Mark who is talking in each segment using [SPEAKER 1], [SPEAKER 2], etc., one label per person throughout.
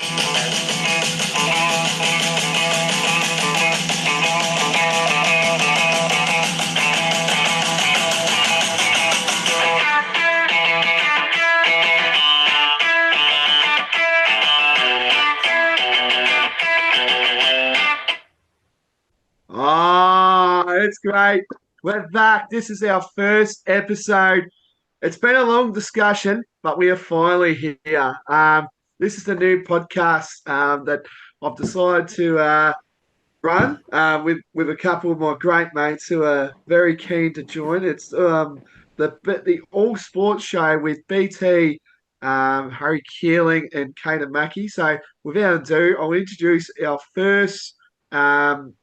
[SPEAKER 1] Oh, it's great. We're back. This is our first episode. It's been a long discussion, but we are finally here. This is the new podcast that I've decided to run with a couple of my great mates who are very keen to join. It's the all sports show with BT, Harry Keeling, and Kaden Mackey. So without ado, I'll introduce our um,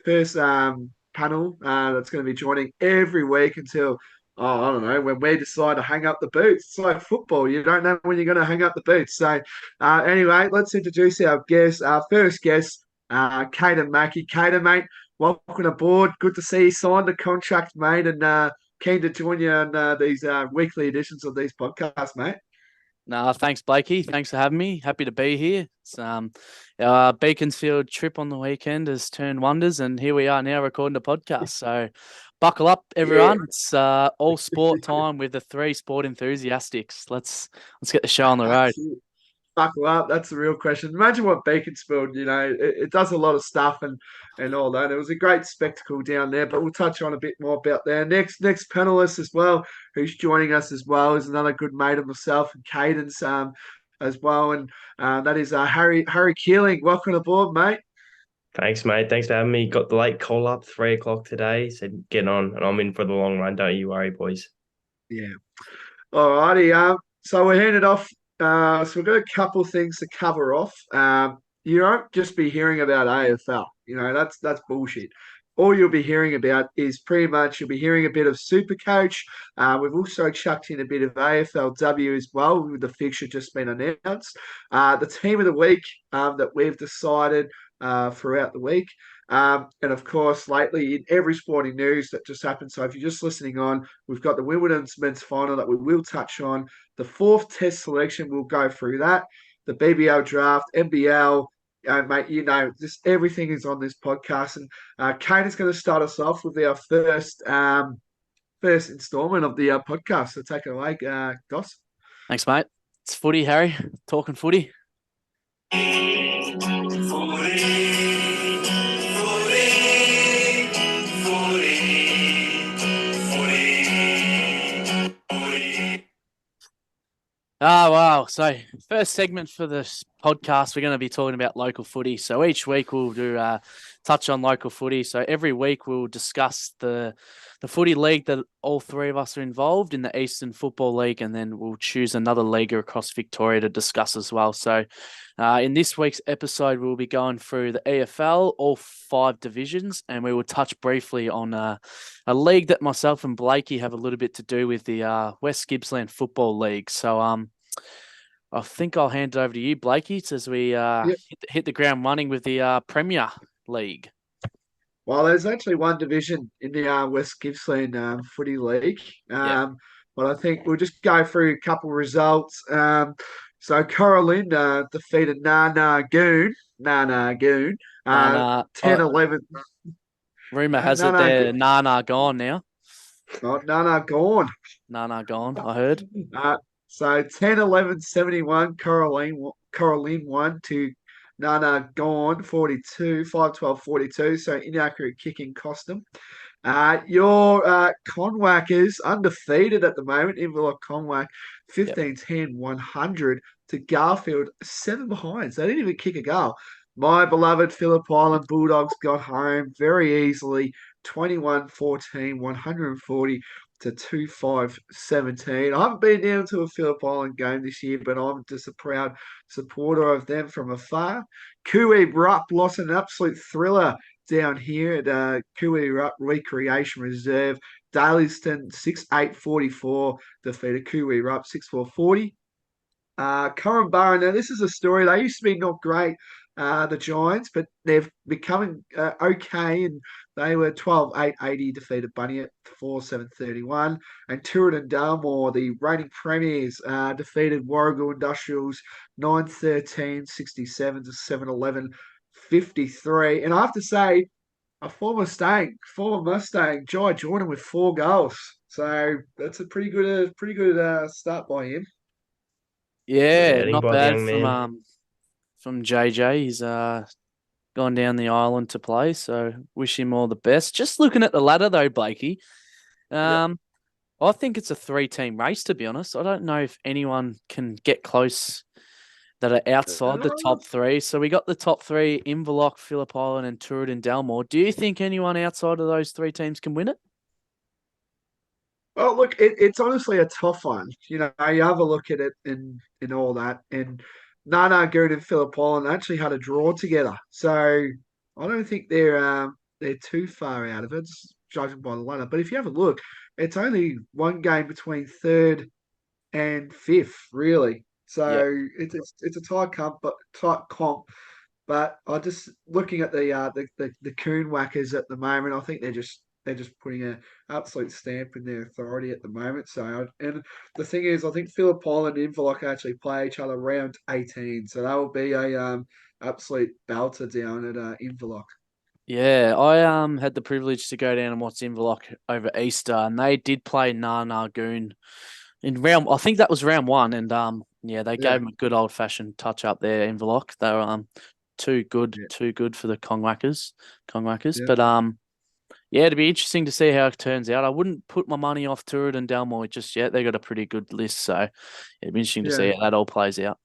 [SPEAKER 1] first panel that's going to be joining every week until. Oh, I don't know, when we decide to hang up the boots. It's like football. You don't know when you're going to hang up the boots. So, anyway, let's introduce our guest, our first guest, Caden Mackey. Caden, mate, welcome aboard. Good to see you signed the contract, mate, and keen to join you on these weekly editions of these podcasts, mate.
[SPEAKER 2] No, thanks, Blakey. Thanks for having me. Happy to be here. It's our Beaconsfield trip on the weekend has turned wonders, and here we are now recording the podcast. So, buckle up, everyone. Yeah. It's all sport time with the three sport enthusiastics. Let's get the show on the road.
[SPEAKER 1] Buckle up. That's the real question. Imagine what Beaconsfield, it does a lot of stuff and all that. It was a great spectacle down there, but we'll touch on a bit more about there. Next panelist as well, who's joining us as well, is another good mate of myself and Caden's as well, and that is Harry Keeling. Welcome aboard, mate.
[SPEAKER 3] Thanks, mate. Thanks for having me. Got the late call up, 3:00 today. Said get on, and I'm in for the long run. Don't you worry, boys.
[SPEAKER 1] Yeah. All righty. So we're handed off. So we've got a couple of things to cover off. You won't just be hearing about AFL. That's bullshit. All you'll be hearing about is pretty much you'll be hearing a bit of Supercoach. We've also chucked in a bit of AFLW as well, with the fixture just been announced. The team of the week that we've decided throughout the week. And of course, lately in every sporting news that just happened. So if you're just listening on, we've got the Wimbledon men's final that we will touch on. The fourth test selection, we'll go through that. The BBL draft, NBL, mate, just everything is on this podcast. And Kate is going to start us off with our first installment of the podcast. So take it away, Doss.
[SPEAKER 2] Thanks, mate. It's footy, Harry. Talking footy. Oh, wow. So first segment for this podcast, we're going to be talking about local footy. So each week we'll do touch on local footy. So every week we'll discuss the footy league that all three of us are involved in, the Eastern Football League, and then we'll choose another league across Victoria to discuss as well. So in this week's episode, we'll be going through the EFL, all 5 divisions, and we will touch briefly on a league that myself and Blakey have a little bit to do with, the West Gippsland Football League. So I think I'll hand it over to you, Blakey, as we hit the ground running with the Premier League.
[SPEAKER 1] Well, there's actually one division in the West Gippsland Footy League, but I think we'll just go through a couple of results. So Coralin defeated Nana Goon, 10-11.
[SPEAKER 2] Rumour has it they're Nana gone now.
[SPEAKER 1] Oh, Nana gone.
[SPEAKER 2] Nana gone, I heard.
[SPEAKER 1] So 10-11-71, Coralin won to Nana gone 42, 5-12-42. So inaccurate kicking cost them. Your Conwackers undefeated at the moment. Inverloch Conwack 15-10-100 to Garfield, 7 behind. So they didn't even kick a goal. My beloved Phillip Island Bulldogs got home very easily, 21-14, 140 to 2-5-17. I haven't been down to a Phillip Island game this year, but I'm just a proud supporter of them from afar. Kui Rupp lost an absolute thriller down here at Kui Rupp Recreation Reserve. Dayleston 6-8-44 defeated Kui Rupp 6-4-40. Corumburra, now this is a story. They used to be not great the Giants, but they're becoming okay. And they were 12-8-80, defeated Bunny at 4-7-31. And Tooradin Dalmore, the reigning premiers, defeated Warragul Industrials 9-13, 67 to 7-11, 53. And I have to say, a former Mustang, Jai Jordan with 4 goals. So that's a pretty good start by him.
[SPEAKER 3] Good
[SPEAKER 2] Yeah,
[SPEAKER 3] outing
[SPEAKER 2] not
[SPEAKER 3] by the
[SPEAKER 2] bad
[SPEAKER 3] young man.
[SPEAKER 2] from JJ. He's gone down the island to play, so wish him all the best. Just looking at the ladder though, Blakey.
[SPEAKER 1] Yep.
[SPEAKER 2] I think it's a 3-team race, to be honest. I don't know if anyone can get close that are outside the top three. So we got the top three, Inverloch, Phillip Island, and Tooradin Dalmore. Do you think anyone outside of those 3 teams can win it?
[SPEAKER 1] Oh, look, it's honestly a tough one. You have a look at it in all that. And Nana Goon and Phillip Island actually had a draw together. So I don't think they're too far out of it, judging by the ladder. But if you have a look, it's only one game between third and fifth, really.
[SPEAKER 2] Yep.
[SPEAKER 1] So it's a tight comp. But I just looking at the coon whackers at the moment, I think they're just putting an absolute stamp in their authority at the moment. And the thing is, I think Phillip Island and Inverloch actually play each other round 18, so that will be a absolute belter down at Inverloch.
[SPEAKER 2] Yeah, I had the privilege to go down and watch Inverloch over Easter, and they did play Goon in round. I think that was round one, and yeah, they
[SPEAKER 1] Yeah,
[SPEAKER 2] gave them a good old fashioned touch up there. Inverloch, they were too good,
[SPEAKER 1] yeah,
[SPEAKER 2] too good for the Kongwackers.
[SPEAKER 1] yeah,
[SPEAKER 2] But yeah, it'd be interesting to see how it turns out. I wouldn't put my money off Tooradin and Dalmore just yet. They got a pretty good list, so it'd be interesting to see
[SPEAKER 1] yeah.
[SPEAKER 2] how that all plays out.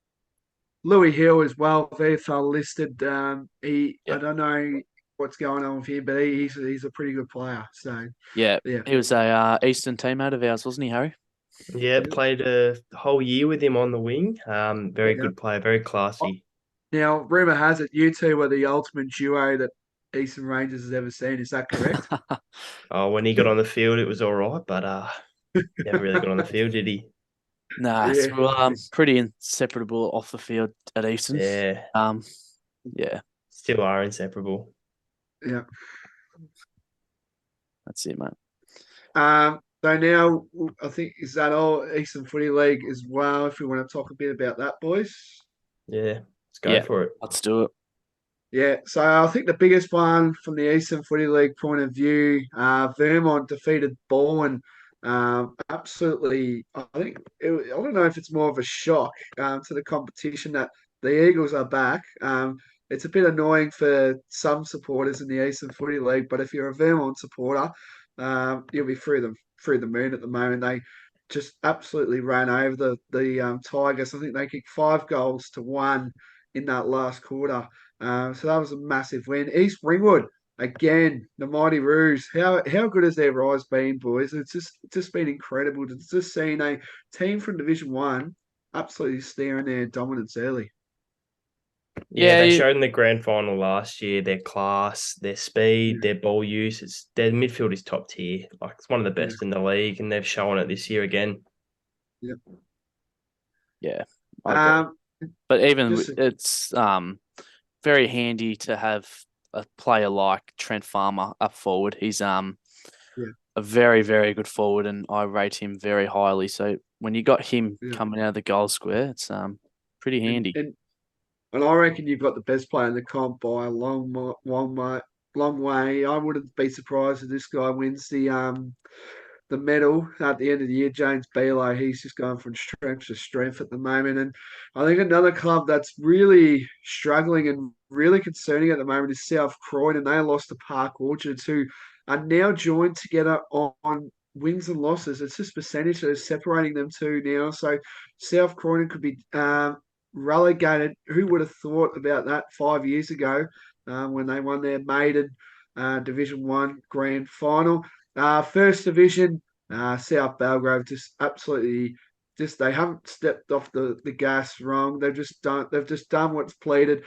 [SPEAKER 1] Louis Hill as well, VFL listed. I
[SPEAKER 2] Yep.
[SPEAKER 1] don't know what's going on with him, but he's a pretty good player. So
[SPEAKER 2] Yeah,
[SPEAKER 1] yeah,
[SPEAKER 2] he was a Eastern teammate of ours, wasn't he, Harry?
[SPEAKER 3] Yeah,
[SPEAKER 1] yeah,
[SPEAKER 3] played a whole year with him on the wing. Very
[SPEAKER 1] yeah.
[SPEAKER 3] good player, very classy.
[SPEAKER 1] Now, rumor has it you two were the ultimate duo that Eastern Rangers has ever seen. Is that correct?
[SPEAKER 3] Oh, when he got on the field, it was all right, but never really got on the field, did he?
[SPEAKER 2] Nah,
[SPEAKER 1] Yeah,
[SPEAKER 2] so pretty inseparable off the field at Eastern.
[SPEAKER 3] Yeah,
[SPEAKER 2] Um, yeah,
[SPEAKER 3] still are inseparable.
[SPEAKER 1] yeah.
[SPEAKER 2] that's it, mate.
[SPEAKER 1] So now I think is that all Eastern Footy League as well. If we want to talk a bit about that, boys.
[SPEAKER 3] Yeah, let's go
[SPEAKER 2] Yeah,
[SPEAKER 3] for it.
[SPEAKER 2] let's do it.
[SPEAKER 1] Yeah, so I think the biggest one from the Eastern Footy League point of view, Vermont defeated Bourne. Absolutely, I don't know if it's more of a shock to the competition that the Eagles are back. It's a bit annoying for some supporters in the Eastern Footy League, but if you're a Vermont supporter, you'll be through the moon at the moment. They just absolutely ran over the Tigers. I think they kicked 5 goals to 1 in that last quarter. So that was a massive win. East Ringwood again, the Mighty Roos. How good has their rise been, boys? It's just been incredible to just seeing a team from Division One absolutely steering their dominance early.
[SPEAKER 3] Yeah, they
[SPEAKER 2] Yeah,
[SPEAKER 3] showed in the grand final last year their class, their speed,
[SPEAKER 1] Yeah,
[SPEAKER 3] their ball use. Their midfield is top tier. Like it's one of the
[SPEAKER 1] yeah,
[SPEAKER 3] best in the league, and they've shown it this year again.
[SPEAKER 1] yeah.
[SPEAKER 2] yeah, I agree.
[SPEAKER 1] Um,
[SPEAKER 2] But even
[SPEAKER 1] just
[SPEAKER 2] it's very handy to have a player like Trent Farmer up forward. He's
[SPEAKER 1] yeah,
[SPEAKER 2] a very, very good forward, and I rate him very highly. So when you got him
[SPEAKER 1] yeah.
[SPEAKER 2] coming out of the goal square, it's pretty
[SPEAKER 1] And
[SPEAKER 2] handy.
[SPEAKER 1] and and I reckon you've got the best player in the comp by a long way. I wouldn't be surprised if this guy wins the medal at the end of the year. James Bealo, he's just going from strength to strength at the moment. And I think another club that's really struggling and really concerning at the moment is South Croydon. They lost to Park Orchards, who are now joined together on wins and losses. It's just percentage that is separating them two now. So South Croydon could be relegated. Who would have thought about that 5 years ago when they won their maiden Division One grand final? First division, South Belgrave just absolutely they haven't stepped off the gas wrong. They've just done what's pleaded.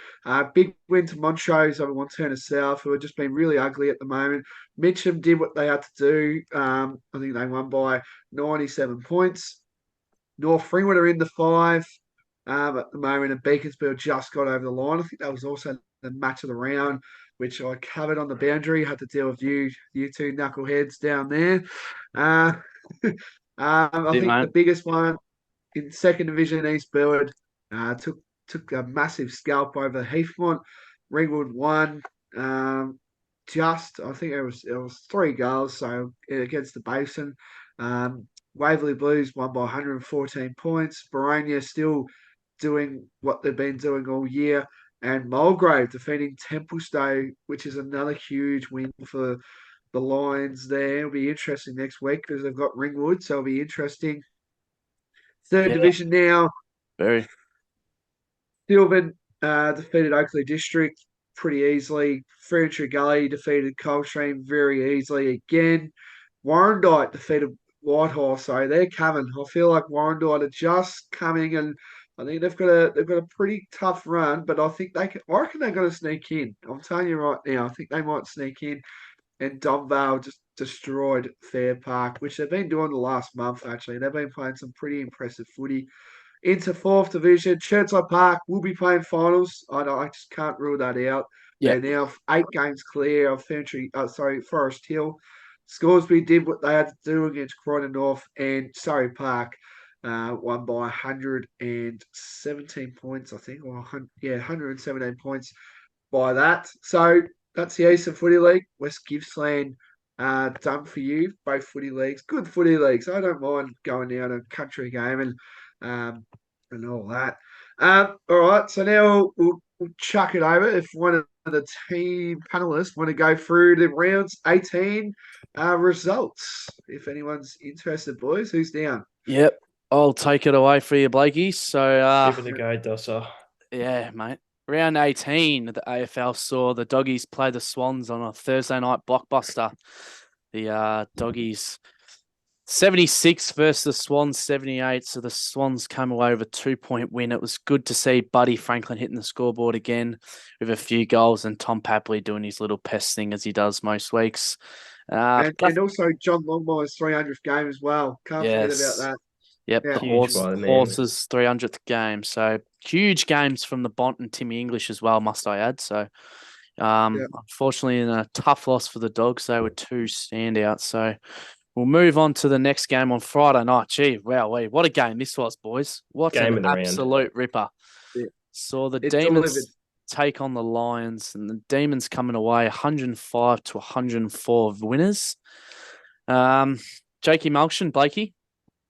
[SPEAKER 1] Big win to Montrose over Montana South, who have just been really ugly at the moment. Mitcham did what they had to do. I think they won by 97 points. North Ringwood are in the five. at the moment, and Beaconsfield just got over the line. I think that was also the match of the round, which I covered on the boundary. Had to deal with you two knuckleheads down there. Uh, I
[SPEAKER 2] Bit,
[SPEAKER 1] think the
[SPEAKER 2] mate.
[SPEAKER 1] biggest one in second division, East Burwood took a massive scalp over Heathmont. Ringwood won. I think it was 3 goals so against the Basin. Waverley Blues won by 114 points. Baronia still doing what they've been doing all year, and Mulgrave defeating Templestowe, which is another huge win for the Lions. There, it'll be interesting next week because they've got Ringwood, so it'll be interesting. Third
[SPEAKER 2] Yeah,
[SPEAKER 1] division now.
[SPEAKER 2] very.
[SPEAKER 1] Sylvan defeated Oakley District pretty easily. Furniture Gully defeated Coldstream very easily again. Warrandyte defeated Whitehall, so they're coming. I feel like Warrandyte are just coming, and I think they've got a pretty tough run. But I think I reckon they're going to sneak in. I'm telling you right now, I think they might sneak in. And Domvale just destroyed Fair Park, which they've been doing the last month. Actually, they've been playing some pretty impressive footy into fourth division. Chertside Park will be playing finals. I just can't rule that out.
[SPEAKER 2] Yep.
[SPEAKER 1] They're now 8 games clear of Forest Hill. Scoresby did what they had to do against Croydon North, and Surrey Park won by 117 points, I think, or 117 points by that. So that's the Eastern Footy League. West Gippsland done for you. Both footy leagues, good footy leagues. I don't mind going down a country game um, and all that. All right, so now we'll chuck it over. If one of the team panelists want to go through the rounds 18 results, if anyone's interested, boys, who's down?
[SPEAKER 2] Yep. I'll take it away for you, Blakey. So,
[SPEAKER 3] Give it a go, Dossa.
[SPEAKER 2] yeah, mate. Round 18, the AFL saw the Doggies play the Swans on a Thursday night blockbuster. The Doggies 76 versus the Swans 78. So the Swans came away with a 2-point win. It was good to see Buddy Franklin hitting the scoreboard again with a few goals and Tom Papley doing his little pest thing as he does most weeks.
[SPEAKER 1] And also John Longmire's 300th game as well. Can't forget about
[SPEAKER 2] Yes.
[SPEAKER 1] that.
[SPEAKER 2] Yep,
[SPEAKER 1] Yeah.
[SPEAKER 2] the
[SPEAKER 3] Huge by the man.
[SPEAKER 2] horse's 300th game. So huge games from the Bont and Timmy English as well, must I add. So unfortunately, in a tough loss for the Dogs, they were 2 standouts. So we'll move on to the next game on Friday night. Gee, wow, what a game this was, boys. What
[SPEAKER 3] Game
[SPEAKER 2] an
[SPEAKER 3] of the round.
[SPEAKER 2] absolute ripper.
[SPEAKER 1] Yeah.
[SPEAKER 2] Saw the
[SPEAKER 1] It
[SPEAKER 2] Demons
[SPEAKER 1] delivered.
[SPEAKER 2] take on the Lions, and the Demons coming away 105 to 104 winners. Jakey Malchin, Blakey,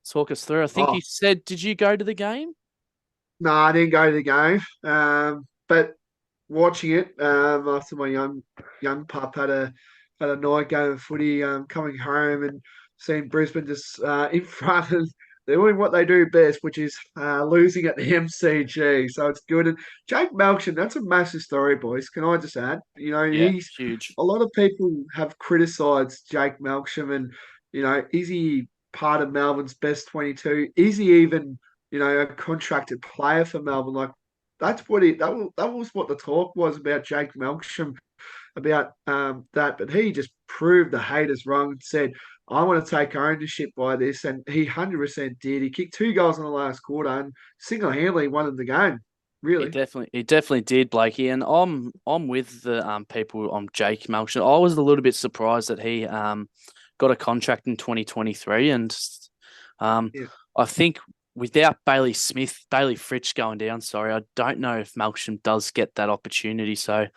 [SPEAKER 2] talk us through. I think you said, did you go to the game?
[SPEAKER 1] No, I didn't go to the game. But watching it after my young pup had a night game of footy, coming home and seeing Brisbane just in front and they're doing what they do best, which is losing at the MCG. So it's good. And Jake Melksham, that's a massive story, boys. Can I just add?
[SPEAKER 2] Yeah,
[SPEAKER 1] He's
[SPEAKER 2] huge.
[SPEAKER 1] a lot of people have criticised Jake Melksham, and is he part of Melbourne's best 22? Is he even a contracted player for Melbourne? Like that's what that was what the talk was about Jake Melksham, about that. But he just proved the haters wrong and said, I want to take ownership by this. And he 100% did. He kicked 2 goals in the last quarter and single-handedly won the game. Really.
[SPEAKER 2] He definitely did, Blakey. And I'm with the people on Jake Melksham. I was a little bit surprised that he got a contract in 2023. And I think without Bailey Fritsch going down, I don't know if Melksham does get that opportunity. So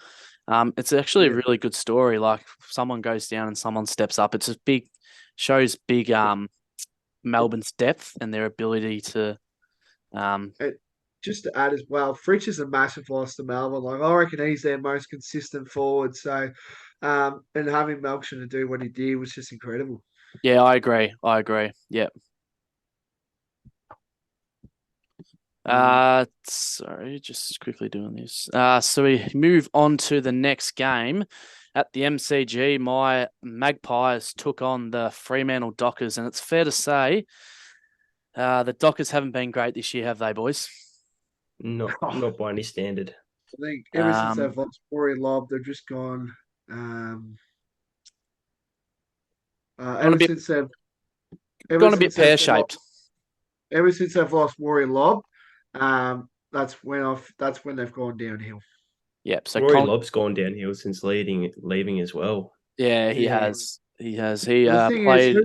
[SPEAKER 2] it's actually a really good story. Like someone goes down and someone steps up. It's shows big Melbourne's depth and their ability to.
[SPEAKER 1] Just to add as well, Fritsch is a massive loss to Melbourne. Like I reckon he's their most consistent forward. So, and having Melksham to do what he did was just incredible.
[SPEAKER 2] Yeah, I agree. Yep. Sorry, just quickly doing this. So we move on to the next game at the MCG. My Magpies took on the Fremantle Dockers, and it's fair to say, the Dockers haven't been great this year, have they, boys?
[SPEAKER 3] Not by any standard.
[SPEAKER 1] I think ever since they've lost Rory Lobb, they've just gone. Ever since they've
[SPEAKER 2] gone a bit pear-shaped.
[SPEAKER 1] Ever since they've lost Rory Lobb, That's when they've gone downhill.
[SPEAKER 2] Yep. So
[SPEAKER 3] Rory Lobb's gone downhill since leaving as well.
[SPEAKER 2] yeah, he
[SPEAKER 1] Yeah.
[SPEAKER 2] has. He has. He
[SPEAKER 1] The thing is,
[SPEAKER 2] played.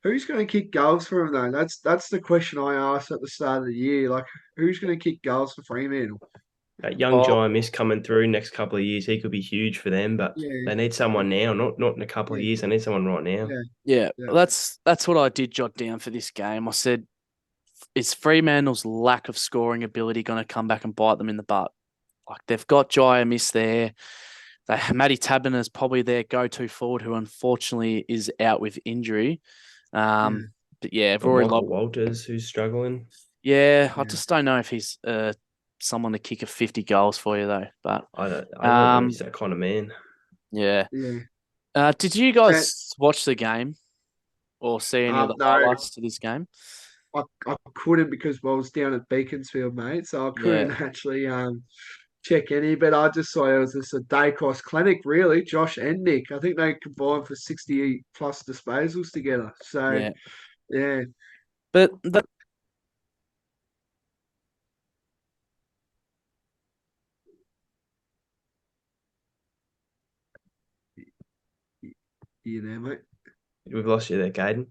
[SPEAKER 1] who's going to kick goals for him though? That's the question I asked at the start of the year. Like, who's going to kick goals for Fremantle?
[SPEAKER 3] That young
[SPEAKER 2] Oh,
[SPEAKER 3] Jai Miss coming through next couple of years, he could be huge for them, but
[SPEAKER 1] Yeah,
[SPEAKER 3] they need someone now, not in a couple of
[SPEAKER 1] yeah,
[SPEAKER 3] years. They need someone right now.
[SPEAKER 1] yeah,
[SPEAKER 2] yeah.
[SPEAKER 1] yeah,
[SPEAKER 2] That's what I did jot down for this game. I said, is Fremantle's lack of scoring ability going to come back and bite them in the butt? Like they've got Jai Miss there. Matty Tabin is probably their go-to forward, who unfortunately is out with injury.
[SPEAKER 1] yeah.
[SPEAKER 2] But yeah,
[SPEAKER 3] Got
[SPEAKER 2] Rory
[SPEAKER 3] Michael
[SPEAKER 2] Lobb.
[SPEAKER 3] Walters, who's struggling.
[SPEAKER 2] Yeah, I
[SPEAKER 1] Yeah.
[SPEAKER 2] just don't know if he's someone to kick a 50 goals for you though. But
[SPEAKER 3] I don't know he's that kind of man.
[SPEAKER 2] yeah.
[SPEAKER 1] Yeah.
[SPEAKER 2] Did you
[SPEAKER 1] And,
[SPEAKER 2] guys watch the game or see any of the
[SPEAKER 1] no,
[SPEAKER 2] highlights to this game?
[SPEAKER 1] I couldn't because I was down at Beaconsfield, mate. So I
[SPEAKER 2] Yeah,
[SPEAKER 1] couldn't actually check any. But I just saw it was just a Dacos clinic, really. Josh and Nick. I think they combined for 60 plus disposals together. So
[SPEAKER 2] yeah.
[SPEAKER 1] yeah,
[SPEAKER 2] But the
[SPEAKER 1] you know, mate.
[SPEAKER 3] We've lost you there, Caden.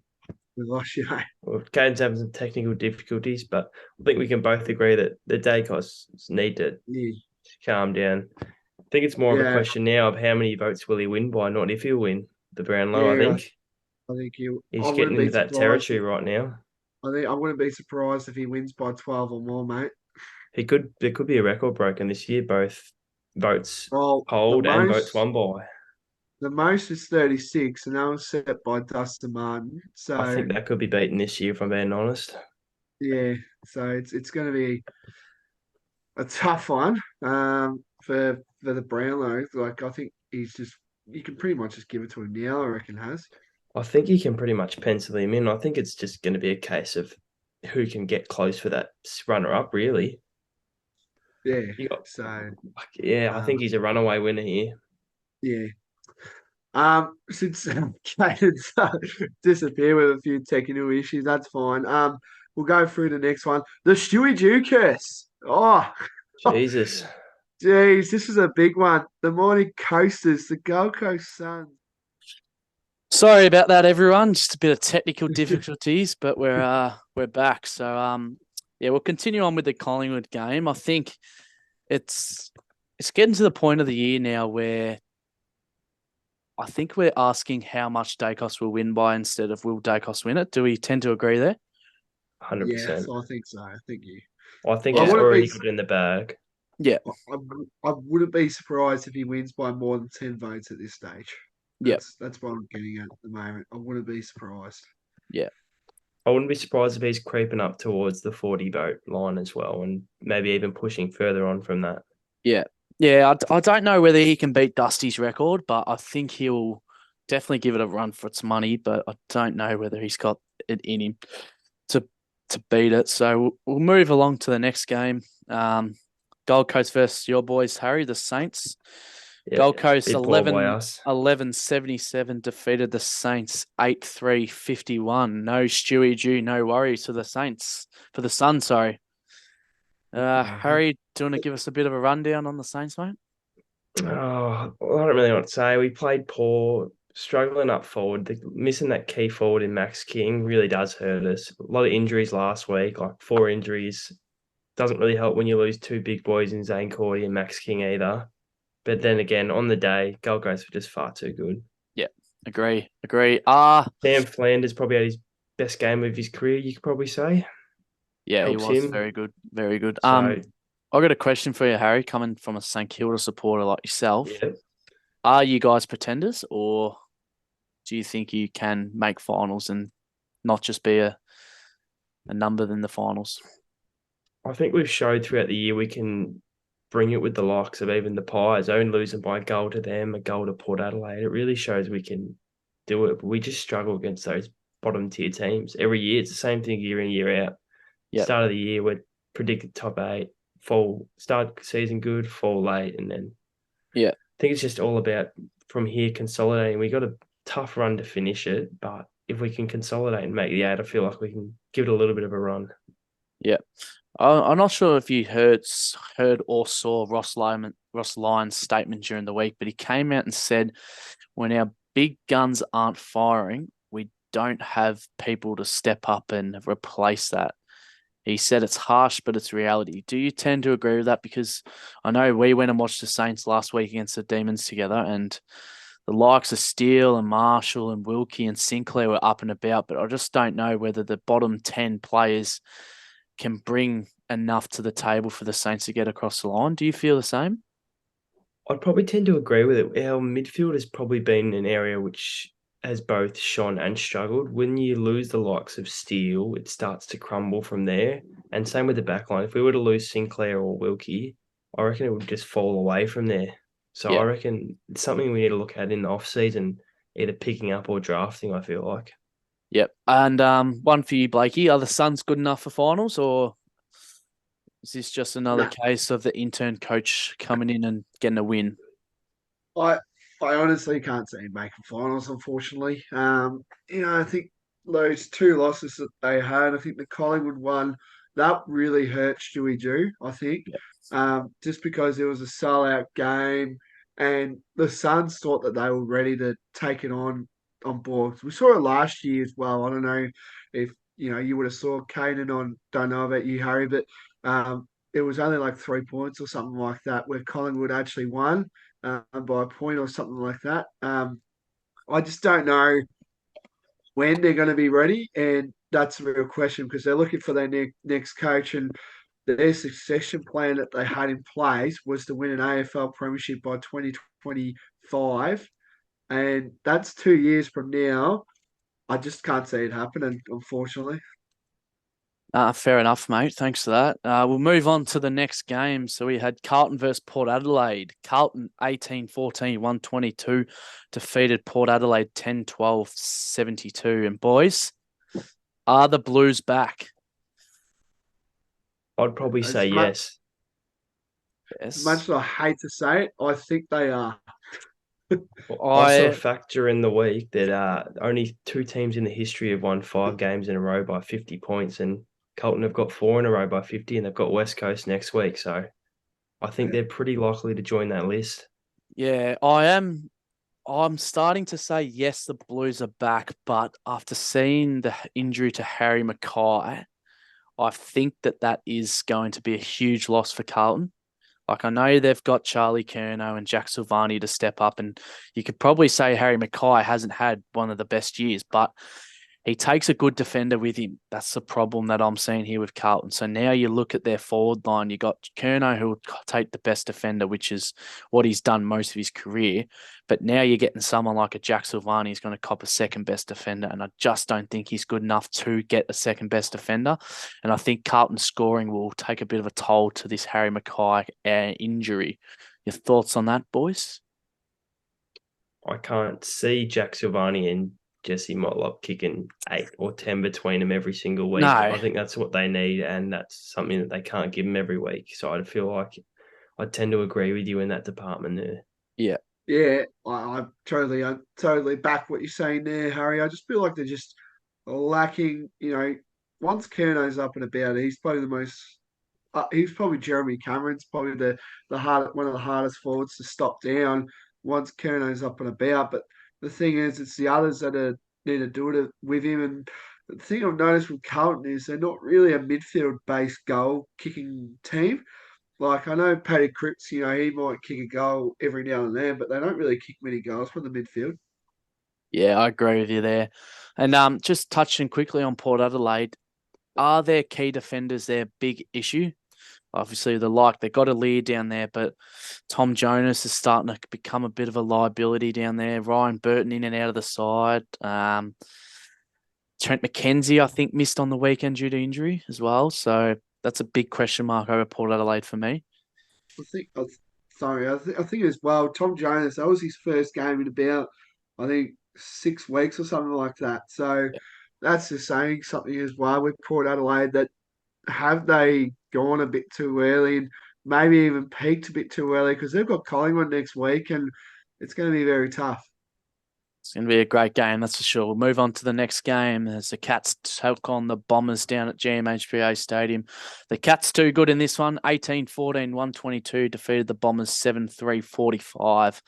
[SPEAKER 1] We lost you, mate.
[SPEAKER 3] Well, Caden's having some technical difficulties, but I think we can both agree that the Dacos need to
[SPEAKER 1] Yeah,
[SPEAKER 3] calm down. I think it's more of a
[SPEAKER 1] yeah,
[SPEAKER 3] question now of how many votes will he win by, not if he'll win the Brownlow. I
[SPEAKER 1] yeah.
[SPEAKER 3] think
[SPEAKER 1] I think you. I
[SPEAKER 3] he's getting
[SPEAKER 1] wouldn't be
[SPEAKER 3] into that
[SPEAKER 1] surprised.
[SPEAKER 3] territory right now.
[SPEAKER 1] I think I wouldn't be surprised if he wins by 12 or more, mate.
[SPEAKER 3] There could be a record broken this year, both votes
[SPEAKER 1] Well,
[SPEAKER 3] polled and votes won by.
[SPEAKER 1] the most is 36, and that was set by Dustin Martin.
[SPEAKER 3] I
[SPEAKER 1] So
[SPEAKER 3] think that could be beaten this year, if I'm being honest.
[SPEAKER 1] yeah, so it's going to be a tough one for the Brownlow. Like I think he's just you can pretty much just give it to him now. I reckon has.
[SPEAKER 3] I think you can pretty much pencil him in. I think it's just going to be a case of who can get close for that runner up, really.
[SPEAKER 1] Yeah.
[SPEAKER 3] You got,
[SPEAKER 1] So
[SPEAKER 3] I think he's a runaway winner here.
[SPEAKER 1] yeah. Since Caden's disappeared with a few technical issues, that's fine. We'll go through the next one. The Stewie Jew curse. Oh,
[SPEAKER 3] Jesus.
[SPEAKER 1] geez, this is a big one. The Morning Coasters, the Gold Coast Suns.
[SPEAKER 2] sorry about that, everyone. Just a bit of technical difficulties, but we're back. So yeah, we'll continue on with the Collingwood game. I think it's getting to the point of the year now where I think we're asking how much Dacos will win by instead of will Dacos win it. Do we tend to agree there?
[SPEAKER 3] 100%.
[SPEAKER 1] Yes, I think so. I think you.
[SPEAKER 3] I think
[SPEAKER 1] I
[SPEAKER 3] he's
[SPEAKER 1] wouldn't
[SPEAKER 3] already
[SPEAKER 1] be.
[SPEAKER 3] got it in the bag.
[SPEAKER 2] Yeah.
[SPEAKER 1] I wouldn't be surprised if he wins by more than 10 votes at this stage.
[SPEAKER 2] Yeah.
[SPEAKER 1] That's what I'm getting at the moment. I wouldn't be surprised.
[SPEAKER 2] Yeah.
[SPEAKER 3] I wouldn't be surprised if he's creeping up towards the 40 vote line as well, and maybe even pushing further on from that.
[SPEAKER 2] Yeah. Yeah. I don't know whether he can beat Dusty's record, but I think he'll definitely give it a run for its money. But I don't know whether he's got it in him to beat it. So we'll move along to the next game. Gold Coast versus your boys, Harry, the Saints.
[SPEAKER 3] Yeah,
[SPEAKER 2] Gold Coast
[SPEAKER 3] big ball by us.
[SPEAKER 2] 11-77 defeated the Saints 8-3-51. No Stewie Jew, no worries for the Saints. For the Suns, sorry. Harry, do you want to give us a bit of a rundown on the Saints, mate?
[SPEAKER 3] Oh, I don't really know what to say. We played poor, struggling up forward. Missing that key forward in Max King really does hurt us. A lot of injuries last week, like 4 injuries. Doesn't really help when you lose 2 big boys in Zane Cordy and Max King either. But then again, on the day, Gold Coast were just far too good.
[SPEAKER 2] Yeah, agree.
[SPEAKER 3] Sam Flanders probably had his best game of his career, you could probably say.
[SPEAKER 2] Yeah,
[SPEAKER 3] Helps
[SPEAKER 2] he was
[SPEAKER 3] him.
[SPEAKER 2] very good. Very good.
[SPEAKER 3] So,
[SPEAKER 2] I got a question for you, Harry, coming from a St Kilda supporter like yourself.
[SPEAKER 3] yeah.
[SPEAKER 2] Are you guys pretenders, or do you think you can make finals and not just be a number in the finals?
[SPEAKER 3] I think we've showed throughout the year we can bring it with the likes of even the Pies, only losing by a goal to them, a goal to Port Adelaide. It really shows we can do it, but we just struggle against those bottom tier teams every year. It's the same thing year in, year out.
[SPEAKER 2] Yep.
[SPEAKER 3] Start of the year, we're predicted top 8, start season good, fall late, and then
[SPEAKER 2] Yeah.
[SPEAKER 3] I think it's just all about from here consolidating. We got a tough run to finish it, but if we can consolidate and make the 8, I feel like we can give it a little bit of a run.
[SPEAKER 2] Yeah. I'm not sure if you heard or saw Ross Lyon's statement during the week, but he came out and said, when our big guns aren't firing, we don't have people to step up and replace that. He said it's harsh, but it's reality. Do you tend to agree with that? Because I know we went and watched the Saints last week against the Demons together, and the likes of Steele and Marshall and Wilkie and Sinclair were up and about, but I just don't know whether the bottom 10 players can bring enough to the table for the Saints to get across the line. Do you feel the same?
[SPEAKER 3] I'd probably tend to agree with it. Our midfield has probably been an area which has both shone and struggled. When you lose the likes of Steele, it starts to crumble from there. And same with the back line. If we were to lose Sinclair or Wilkie, I reckon it would just fall away from there. So I
[SPEAKER 2] Yeah.
[SPEAKER 3] reckon it's something we need to look at in the off season, either picking up or drafting, I feel like.
[SPEAKER 2] Yep. And one for you, Blakey. Are the Suns good enough for finals, or is this just another
[SPEAKER 1] No,
[SPEAKER 2] case of the intern coach coming in and getting a win?
[SPEAKER 1] I I honestly can't see him making finals, unfortunately. I think those two losses that they had, I think the Collingwood one, that really hurt Stewie Jew, I think.
[SPEAKER 2] Yep.
[SPEAKER 1] Just because it was a sellout game and the Suns thought that they were ready to take it on board. We saw it last year as well. I don't know if you would have saw Caden on, don't know about you, Harry, but it was only like 3 points or something like that where Collingwood actually won by a point or something like that. I just don't know when they're going to be ready, and that's a real question because they're looking for their next coach, and their succession plan that they had in place was to win an AFL premiership by 2025, and that's 2 years from now. I just can't see it happening, unfortunately.
[SPEAKER 2] Fair enough, mate. Thanks for that. We'll move on to the next game. So we had Carlton versus Port Adelaide. Carlton 18-14, 122, defeated Port Adelaide 10-12, 72. And boys, are the Blues back?
[SPEAKER 3] I'd probably
[SPEAKER 1] As
[SPEAKER 3] say
[SPEAKER 1] much,
[SPEAKER 3] yes.
[SPEAKER 1] as
[SPEAKER 2] Yes.
[SPEAKER 1] much as I hate to say it, I think they are.
[SPEAKER 3] I saw a
[SPEAKER 2] I
[SPEAKER 3] fact during the week that only two teams in the history have won 5 games in a row by 50 points, and Colton have got 4 in a row by 50, and they've got West Coast next week. So I think they're pretty likely to join that list.
[SPEAKER 2] yeah, I am. I'm starting to say yes, the Blues are back, but after seeing the injury to Harry Mackay, I think that is going to be a huge loss for Carlton. Like, I know they've got Charlie Curnow and Jack Silvani to step up, and you could probably say Harry Mackay hasn't had one of the best years, but he takes a good defender with him. That's the problem that I'm seeing here with Carlton. So now you look at their forward line, you got Curnow who will take the best defender, which is what he's done most of his career. But now you're getting someone like a Jack Silvani who's going to cop a second best defender, and I just don't think he's good enough to get a second best defender. And I think Carlton's scoring will take a bit of a toll to this Harry Mackay injury. Your thoughts on that, boys?
[SPEAKER 3] I can't see Jack Silvani and Jesse Motlop kicking 8 or 10 between them every single week.
[SPEAKER 2] No.
[SPEAKER 3] I think that's what they need, and that's something that they can't give them every week. So I feel like I tend to agree with you in that department there.
[SPEAKER 2] Yeah.
[SPEAKER 1] Yeah, I totally back what you're saying there, Harry. I just feel like they're just lacking. Once Curnow's up and about, he's probably the most. He's probably Jeremy Cameron's probably one of the hardest forwards to stop down once Curnow's up and about. But the thing is, it's the others that need to do it with him. And the thing I've noticed with Carlton is they're not really a midfield-based goal kicking team. Like I know Paddy Cripps, he might kick a goal every now and then, but they don't really kick many goals from the midfield.
[SPEAKER 2] Yeah, I agree with you there. And just touching quickly on Port Adelaide, are their key defenders their big issue? Obviously, they got a lead down there, but Tom Jonas is starting to become a bit of a liability down there. Ryan Burton in and out of the side. Trent McKenzie, I think, missed on the weekend due to injury as well. So that's a big question mark over Port Adelaide for me.
[SPEAKER 1] I think, I think as well, Tom Jonas, that was his first game in about, I think, 6 weeks or something like that. So that's just saying something as well with Port Adelaide that have they gone a bit too early and maybe even peaked a bit too early because they've got Collingwood next week and it's going to be very tough.
[SPEAKER 2] It's going to be a great game, that's for sure. We'll move on to the next game as the Cats take on the Bombers down at GMHBA Stadium. The Cats too good in this one, 18-14, 122, defeated the Bombers 7-3, 45.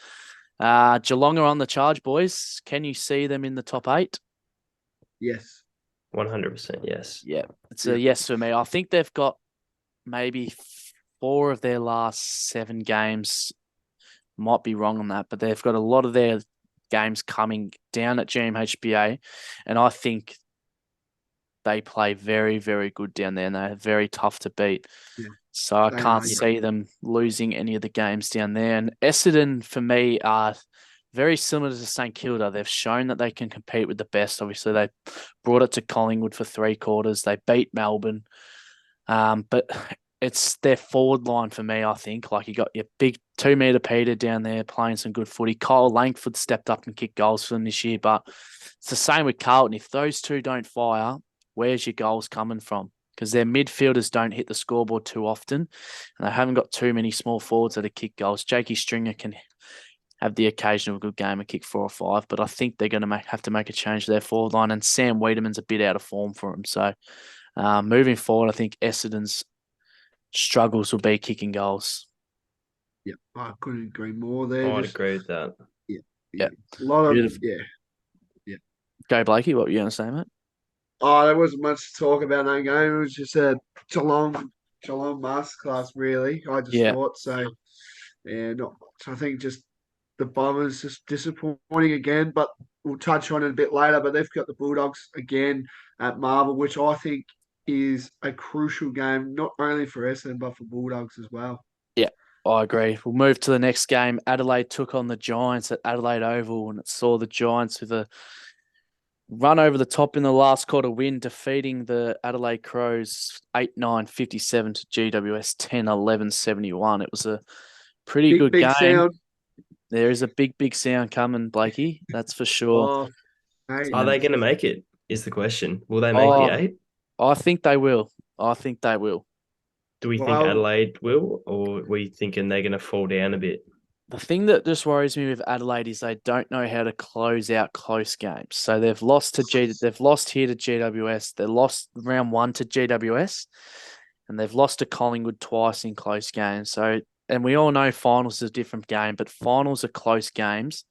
[SPEAKER 2] Geelong are on the charge, boys. Can you see them in the top 8?
[SPEAKER 1] Yes.
[SPEAKER 3] 100% yes.
[SPEAKER 2] Yeah, it's a yes for me. I think they've got maybe 4 of their last 7 games. Might be wrong on that, but they've got a lot of their games coming down at GMHBA, and I think they play very, very good down there, and they're very tough to beat.
[SPEAKER 1] Yeah,
[SPEAKER 2] so I
[SPEAKER 1] they
[SPEAKER 2] can't
[SPEAKER 1] are, yeah.
[SPEAKER 2] see them losing any of the games down there. And Essendon, for me, are very similar to St Kilda. They've shown that they can compete with the best. Obviously, they brought it to Collingwood for 3 quarters. They beat Melbourne. But it's their forward line for me, I think. Like, you got your big 2-meter Peter down there playing some good footy. Kyle Langford stepped up and kicked goals for them this year. But it's the same with Carlton. If those two don't fire, where's your goals coming from? Because their midfielders don't hit the scoreboard too often, and they haven't got too many small forwards that have kick goals. Jakey Stringer can have the occasional good game and kick 4 or 5, but I think they're going to have to make a change to their forward line, and Sam Wiedemann's a bit out of form for him. So moving forward, I think Essendon's struggles will be kicking goals.
[SPEAKER 1] Yeah, I couldn't agree more there.
[SPEAKER 3] I'd agree with that.
[SPEAKER 1] Yeah. A lot of,
[SPEAKER 2] Beautiful.
[SPEAKER 1] yeah.
[SPEAKER 2] Go, Blakey. What were you going to say, mate?
[SPEAKER 1] Oh, there wasn't much to talk about in that game. It was just a Geelong masterclass, really. I just thought so. Yeah, not much. I think just the Bombers just disappointing again, but we'll touch on it a bit later. But they've got the Bulldogs again at Marvel, which I think is a crucial game, not only for Essendon, but for Bulldogs as well.
[SPEAKER 2] Yeah, I agree. We'll move to the next game. Adelaide took on the Giants at Adelaide Oval, and it saw the Giants with a run over the top in the last quarter win, defeating the Adelaide Crows 8-9, 57 to GWS 10-11, 71. It was a pretty good
[SPEAKER 1] Big
[SPEAKER 2] game.
[SPEAKER 1] sound.
[SPEAKER 2] There is a big sound coming, Blakey. That's for sure.
[SPEAKER 1] Hey.
[SPEAKER 3] Are they going to make it? Is the question. Will they make the 8?
[SPEAKER 2] I think they will.
[SPEAKER 3] Do we think Adelaide will, or are we thinking they're going to fall down a bit?
[SPEAKER 2] The thing that just worries me with Adelaide is they don't know how to close out close games. So they've lost here to GWS. They lost round 1 to GWS, and they've lost to Collingwood twice in close games. So, and we all know finals is a different game, but finals are close games.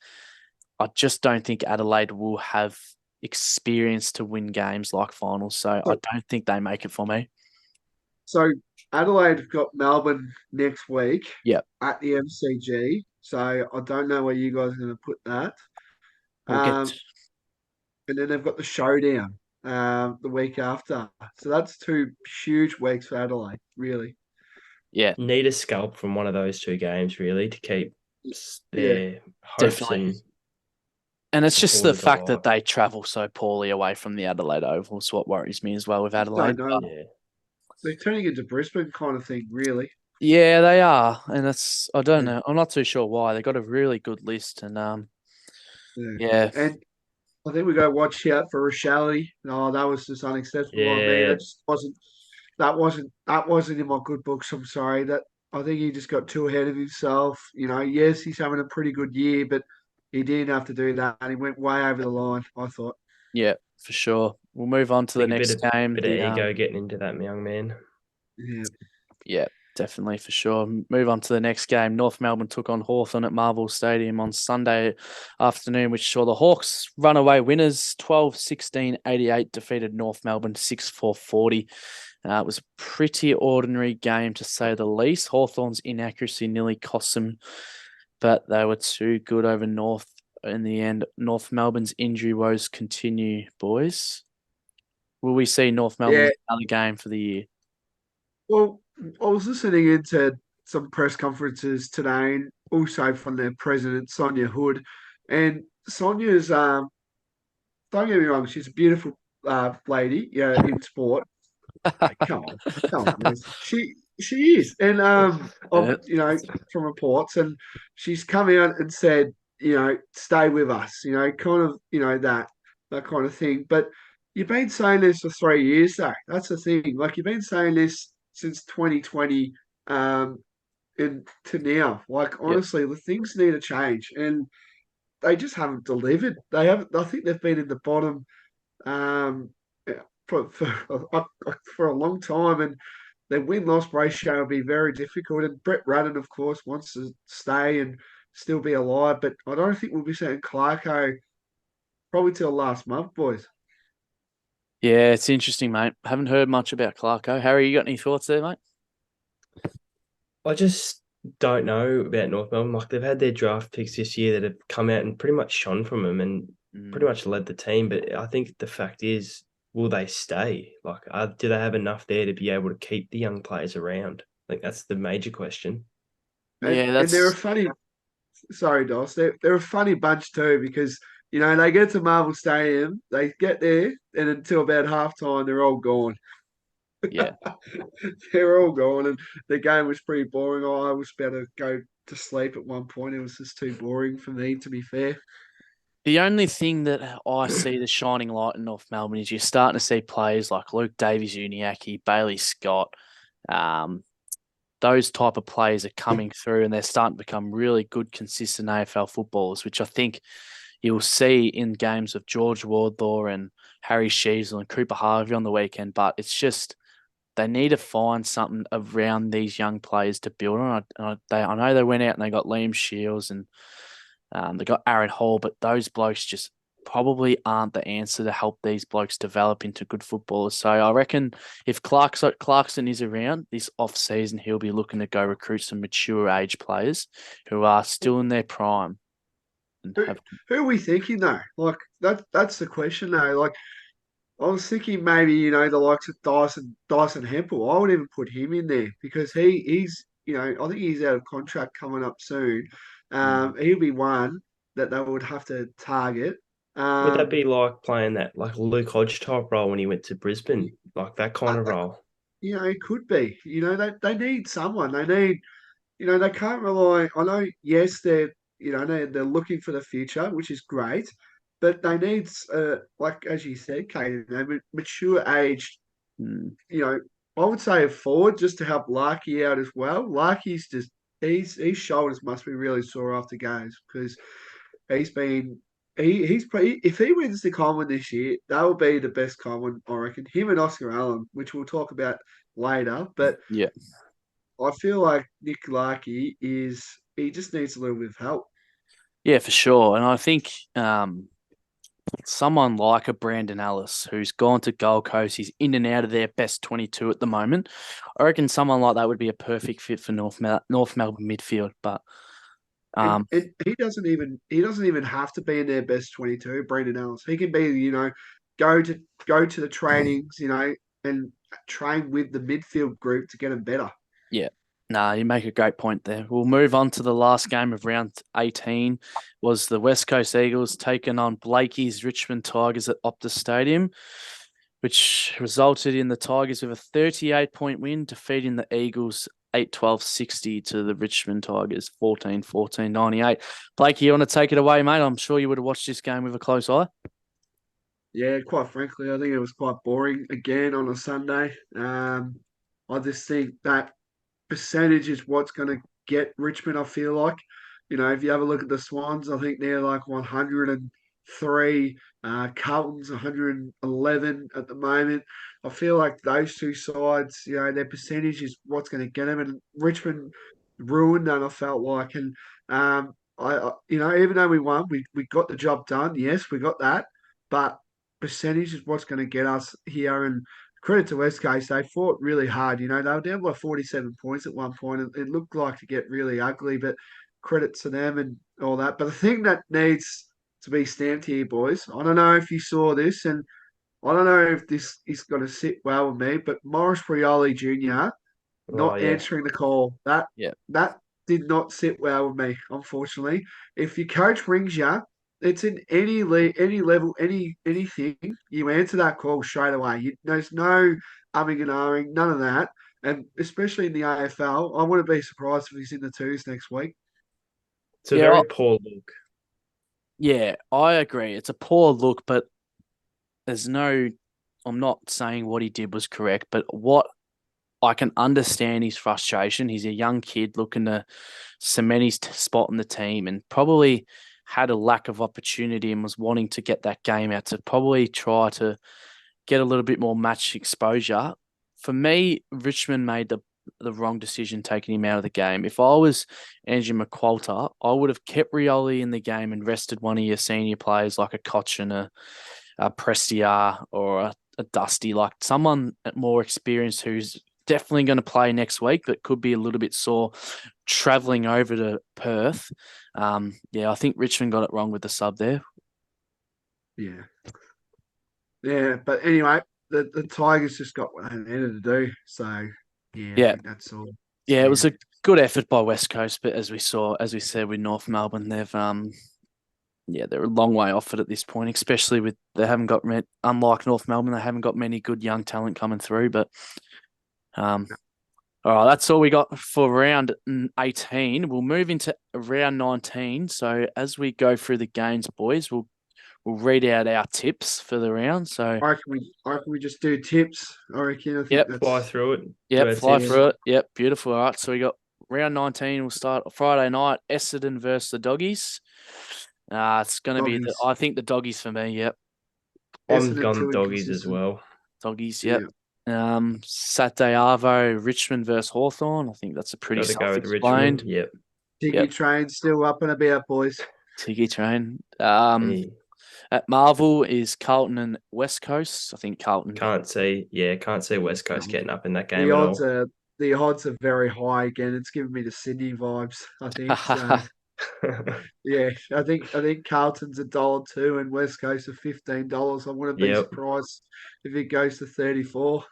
[SPEAKER 2] I just don't think Adelaide will have experience to win games like finals. So I don't think they make it for me.
[SPEAKER 1] So Adelaide have got Melbourne next week.
[SPEAKER 2] Yep.
[SPEAKER 1] At the MCG. So I don't know where you guys are going to put that. And then they've got the showdown the week after. So that's 2 huge weeks for Adelaide, really.
[SPEAKER 2] Yeah.
[SPEAKER 3] Need a scalp from one of those 2 games, really, to keep their hopes
[SPEAKER 2] and it's just the fact that they travel so poorly away from the Adelaide Oval is what worries me as well with Adelaide.
[SPEAKER 1] They're turning into Brisbane kind of thing, really.
[SPEAKER 2] Yeah, they are. And that's, I don't know. I'm not too sure why. They got a really good list. And yeah.
[SPEAKER 1] And I think we got to watch out for Rochelle. No, that was just unacceptable.
[SPEAKER 3] Yeah.
[SPEAKER 1] I mean, that wasn't in my good books. I'm sorry. I think he just got too ahead of himself. You know, yes, he's having a pretty good year, but he didn't have to do that. And he went way over the line, I thought.
[SPEAKER 2] Yeah, for sure. We'll move on to the next game.
[SPEAKER 3] Bit of ego getting into that young man.
[SPEAKER 2] Yeah, definitely, for sure. Move on to the next game. North Melbourne took on Hawthorn at Marvel Stadium on Sunday afternoon, which saw the Hawks runaway winners 12-16, 88, defeated North Melbourne 6-4, 40. It was a pretty ordinary game, to say the least. Hawthorn's inaccuracy nearly cost them, but they were too good over North in the end. North Melbourne's injury woes continue, boys. Will we see North Melbourne win another game for the year?
[SPEAKER 1] Well, I was listening into some press conferences today, and also from their president, Sonia Hood. And Sonia's, don't get me wrong, she's a beautiful lady, in sport. Come on, Liz. She is, and from reports, and she's come out and said, stay with us, kind of, that kind of thing. But you've been saying this for 3 years, though. That's the thing. Like, you've been saying this since 2020, and to now. Like, honestly, the things need to change, and they just haven't delivered. They haven't. I think they've been in the bottom um, yeah, for a long time, and their win loss ratio will be very difficult. And Brett Radden, of course, wants to stay and still be alive, but I don't think we'll be seeing Clarko probably till last month, boys.
[SPEAKER 2] Yeah, it's interesting, mate. Haven't heard much about Clarko. Harry, you got any thoughts there, mate?
[SPEAKER 3] I just don't know about North Melbourne. Like they've had their draft picks this year that have come out and pretty much shone from them and pretty much led the team. But I think the fact is, will they stay? Like, do they have enough there to be able to keep the young players around? I think that's the major question.
[SPEAKER 2] Yeah,
[SPEAKER 1] And they're a
[SPEAKER 2] that's
[SPEAKER 1] funny. Sorry, Doss. They're a funny bunch too because they get to Marvel Stadium, they get there, and until about halftime, they're all gone.
[SPEAKER 2] yeah.
[SPEAKER 1] They're all gone, and the game was pretty boring. I was about to go to sleep at one point. It was just too boring for me, to be fair.
[SPEAKER 2] The only thing that I see the shining light in North Melbourne is you're starting to see players like Luke Davies, Uniacke, Bailey Scott, um, those type of players are coming through and they're starting to become really good, consistent AFL footballers, which I think you'll see in games of George Wardlaw and Harry Sheasel and Cooper Harvey on the weekend. But it's just they need to find something around these young players to build on. I know they went out and they got Liam Shields and they got Aaron Hall, but those blokes just probably aren't the answer to help these blokes develop into good footballers. So I reckon if Clarkson is around this off season, he'll be looking to go recruit some mature age players who are still in their prime. And
[SPEAKER 1] Who,
[SPEAKER 2] have,
[SPEAKER 1] who are we thinking though? Like that's the question though. Like I was thinking maybe the likes of Dyson Hempel. I would even put him in there because he's I think he's out of contract coming up soon. He'll be one that they would have to target.
[SPEAKER 3] Would that
[SPEAKER 1] Um,
[SPEAKER 3] be like playing that like Luke Hodge type role when he went to Brisbane, like that kind of role?
[SPEAKER 1] it could be. They need someone. They need. They can't rely. I know. Yes, they're looking for the future, which is great, but they need like as you said, Kate, mature age.
[SPEAKER 2] mm,
[SPEAKER 1] You know, I would say a forward just to help Larky out as well. Larky's just his shoulders must be really sore after games because he's been if he wins the Common this year, that will be the best Common, I reckon. Him and Oscar Allen, which we'll talk about later. But
[SPEAKER 2] yeah.
[SPEAKER 1] I feel like Nick Larkey he just needs a little bit of help.
[SPEAKER 2] Yeah, for sure. And I think someone like a Brandon Ellis who's gone to Gold Coast, he's in and out of their best 22 at the moment. I reckon someone like that would be a perfect fit for North Melbourne midfield. But
[SPEAKER 1] And he doesn't even have to be in their best 22, Brandon Ellis. He can be, go to the trainings, and train with the midfield group to get them better.
[SPEAKER 2] yeah, nah, you make a great point there. We'll move on to the last game of round 18. Was the West Coast Eagles taking on Blakey's Richmond Tigers at Optus Stadium, which resulted in the Tigers with a 38-point win, defeating the Eagles 8-12-60 to the Richmond Tigers 14-14-98. Blakey, you want to take it away, mate? I'm sure you would have watched this game with a close eye.
[SPEAKER 1] Yeah, quite frankly, I think it was quite boring again on a Sunday. I just think that percentage is what's going to get Richmond. I feel like, if you have a look at the Swans, I think they're like 103. Carlton's 111 at the moment. I feel like those two sides, their percentage is what's going to get them. And Richmond ruined them. I felt like, and even though we won, we got the job done. Yes, we got that, but percentage is what's going to get us here. And credit to West Coast, they fought really hard. They were down by 47 points at one point. It looked like to get really ugly, but credit to them and all that. But the thing that needs to be stamped here, boys, I don't know if you saw this, and I don't know if this is going to sit well with me, but Morris Prioli Jr.
[SPEAKER 3] Oh
[SPEAKER 1] not
[SPEAKER 3] yeah.
[SPEAKER 1] answering the call, that
[SPEAKER 2] Yeah.
[SPEAKER 1] that did not sit well with me, unfortunately. If your coach rings you, it's in any level, anything. You answer that call straight away. There's no umming and ahhing, none of that. And especially in the AFL, I wouldn't be surprised if he's in the twos next week.
[SPEAKER 3] It's a
[SPEAKER 2] Yeah,
[SPEAKER 3] very poor look.
[SPEAKER 2] yeah, I agree. It's a poor look, but there's no, I'm not saying what he did was correct, but what I can understand his frustration. He's a young kid looking to cement his spot in the team and probably had a lack of opportunity and was wanting to get that game out to probably try to get a little bit more match exposure. For me, Richmond made the wrong decision taking him out of the game. If I was Andrew McQualter, I would have kept Rioli in the game and rested one of your senior players like a Cochin, a Prestia, or a Dusty, like someone more experienced who's definitely going to play next week, but could be a little bit sore traveling over to Perth. I think Richmond got it wrong with the sub there.
[SPEAKER 1] Yeah. Yeah, but anyway, the Tigers just got what they needed to do. So, I think that's all.
[SPEAKER 2] Yeah, it was a good effort by West Coast, but as we said with North Melbourne, they've they're a long way off it at this point, especially with they haven't got unlike North Melbourne, they haven't got many good young talent coming through. But all right, that's all we got for round 18. We'll move into round 19. So as we go through the games, boys, we'll read out our tips for the round. So
[SPEAKER 1] I reckon we just do tips. I think that's
[SPEAKER 3] fly through it.
[SPEAKER 2] Yep, fly through it. Yep, beautiful. All right, so we got round 19. We'll start Friday night. Essendon versus the Doggies. It's going to be, I think the Doggies for me. Yep.
[SPEAKER 3] I'm gone Doggies as well.
[SPEAKER 2] Doggies, yep. Saturday Arvo, Richmond versus Hawthorn. I think that's a pretty self-explained.
[SPEAKER 3] Yep.
[SPEAKER 1] Tiggy train still up and about, boys.
[SPEAKER 2] Tiggy train. At Marvel is Carlton and West Coast. I think Carlton.
[SPEAKER 3] Can't see West Coast getting up in that game
[SPEAKER 1] the
[SPEAKER 3] at
[SPEAKER 1] odds
[SPEAKER 3] all.
[SPEAKER 1] The odds are very high again. It's giving me the Sydney vibes, I think. So. I think Carlton's $1.02 and West Coast are $15. I wouldn't be surprised if it goes to 34.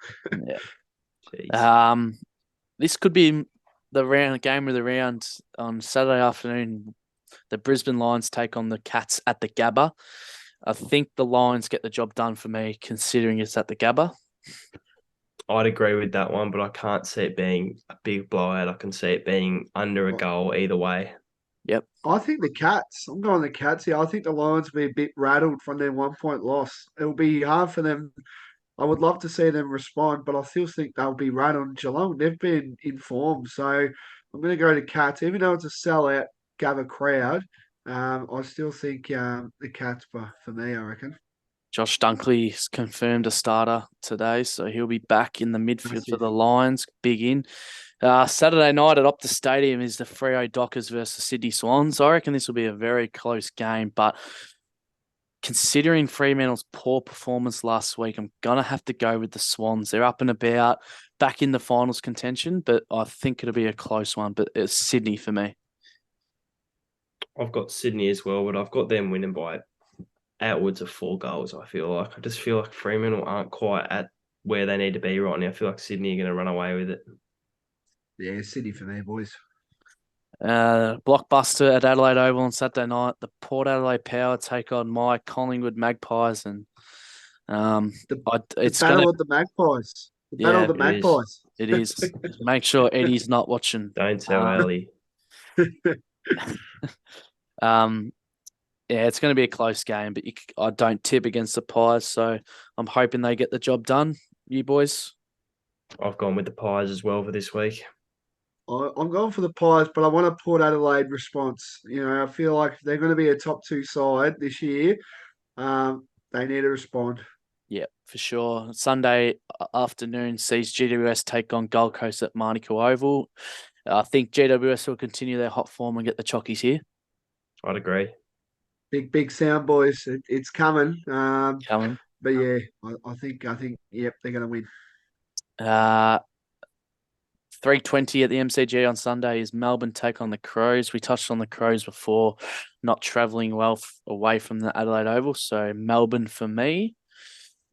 [SPEAKER 2] This could be the game of the round on Saturday afternoon. The Brisbane Lions take on the Cats at the Gabba. I think the Lions get the job done for me, considering it's at the Gabba.
[SPEAKER 3] I'd agree with that one, but I can't see it being a big blowout. I can see it being under a goal either way.
[SPEAKER 2] Yep.
[SPEAKER 1] I think the Cats. I'm going the Cats here. I think the Lions will be a bit rattled from their 1-point loss. It'll be hard for them. I would love to see them respond, but I still think they'll be rattled. Geelong, they've been informed. So I'm going to go to Cats. Even though it's a sellout Gabba crowd, I still think the Cats for me, I reckon.
[SPEAKER 2] Josh Dunkley's confirmed a starter today, so he'll be back in the midfield for the Lions. Big in. Saturday night at Optus Stadium is the Freo Dockers versus Sydney Swans. I reckon this will be a very close game, but considering Fremantle's poor performance last week, I'm going to have to go with the Swans. They're up and about, back in the finals contention, but I think it'll be a close one, but it's Sydney for me.
[SPEAKER 3] I've got Sydney as well, but I've got them winning by outwards of 4 goals, I feel like. I just feel like Fremantle aren't quite at where they need to be right now. I feel like Sydney are going to run away with it.
[SPEAKER 1] Yeah, Sydney for me, boys.
[SPEAKER 2] Blockbuster at Adelaide Oval on Saturday night. The Port Adelaide Power take on my Collingwood Magpies, and
[SPEAKER 1] it's battle of the Magpies. The battle of the Magpies.
[SPEAKER 2] It is. Make sure Eddie's not watching.
[SPEAKER 3] Don't tell Ellie.
[SPEAKER 2] It's going to be a close game, but I don't tip against the Pies, so I'm hoping they get the job done. You boys?
[SPEAKER 3] I've gone with the Pies as well for this week.
[SPEAKER 1] I'm going for the Pies, but I want a Port Adelaide response. I feel like if they're going to be a top 2 side this year, they need to respond.
[SPEAKER 2] Yeah, for sure. Sunday afternoon sees GWS take on Gold Coast at Marnico Oval. I think GWS will continue their hot form and get the Chockies here.
[SPEAKER 3] I'd agree.
[SPEAKER 1] Big sound, boys. It's coming.
[SPEAKER 2] Coming.
[SPEAKER 1] But yeah, I think they're going to win.
[SPEAKER 2] 3:20 at the MCG on Sunday is Melbourne take on the Crows. We touched on the Crows before, not travelling well away from the Adelaide Oval. So Melbourne for me.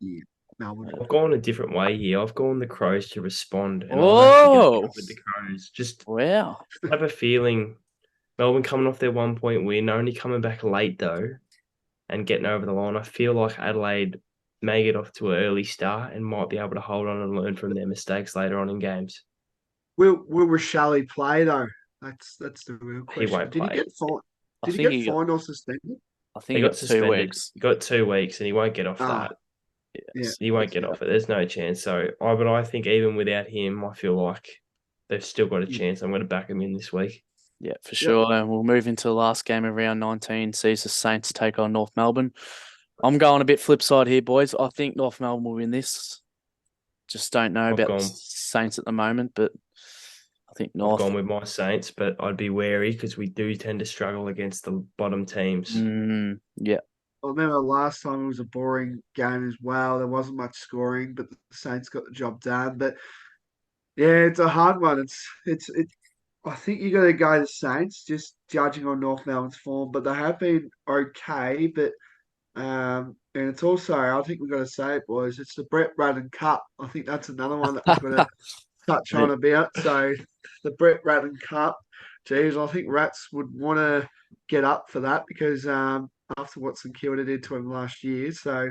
[SPEAKER 1] Yeah, Melbourne.
[SPEAKER 3] I've gone a different way here. I've gone the Crows to respond. And with the Crows. Just have a feeling Melbourne coming off their 1-point win, only coming back late though, and getting over the line. I feel like Adelaide may get off to an early start and might be able to hold on and learn from their mistakes later on in games.
[SPEAKER 1] Will Rashali play though? That's the real question.
[SPEAKER 3] He won't play.
[SPEAKER 1] Did he get fined or suspended?
[SPEAKER 2] I think he got suspended. 2 weeks.
[SPEAKER 3] He got 2 weeks, and he won't get off that.
[SPEAKER 1] Yeah,
[SPEAKER 3] he won't get off it. There's no chance. So, but I think even without him, I feel like they've still got a chance. I'm going to back him in this week.
[SPEAKER 2] Yeah, for
[SPEAKER 1] Yep.
[SPEAKER 2] sure. And we'll move into the last game of round 19, sees the Saints take on North Melbourne. I'm going a bit flip side here, boys. I think North Melbourne will win this. Just don't know
[SPEAKER 3] I've
[SPEAKER 2] about the
[SPEAKER 3] gone
[SPEAKER 2] Saints at the moment, but I think
[SPEAKER 3] I've
[SPEAKER 2] North.
[SPEAKER 3] gone with my Saints, but I'd be wary because we do tend to struggle against the bottom teams.
[SPEAKER 2] Yeah,
[SPEAKER 1] I remember last time it was a boring game as well. There wasn't much scoring, but the Saints got the job done. But yeah, it's a hard one. It's. I think you got to go the Saints, just judging on North Melbourne's form. But they have been okay. But and it's also, I think we've got to say it, boys. It's the Brett Radden Cup. I think that's another one that we've got to touch on a bit. So the Brett Radden Cup. Geez, I think Rats would want to get up for that because after what St Kilda did to him last year, so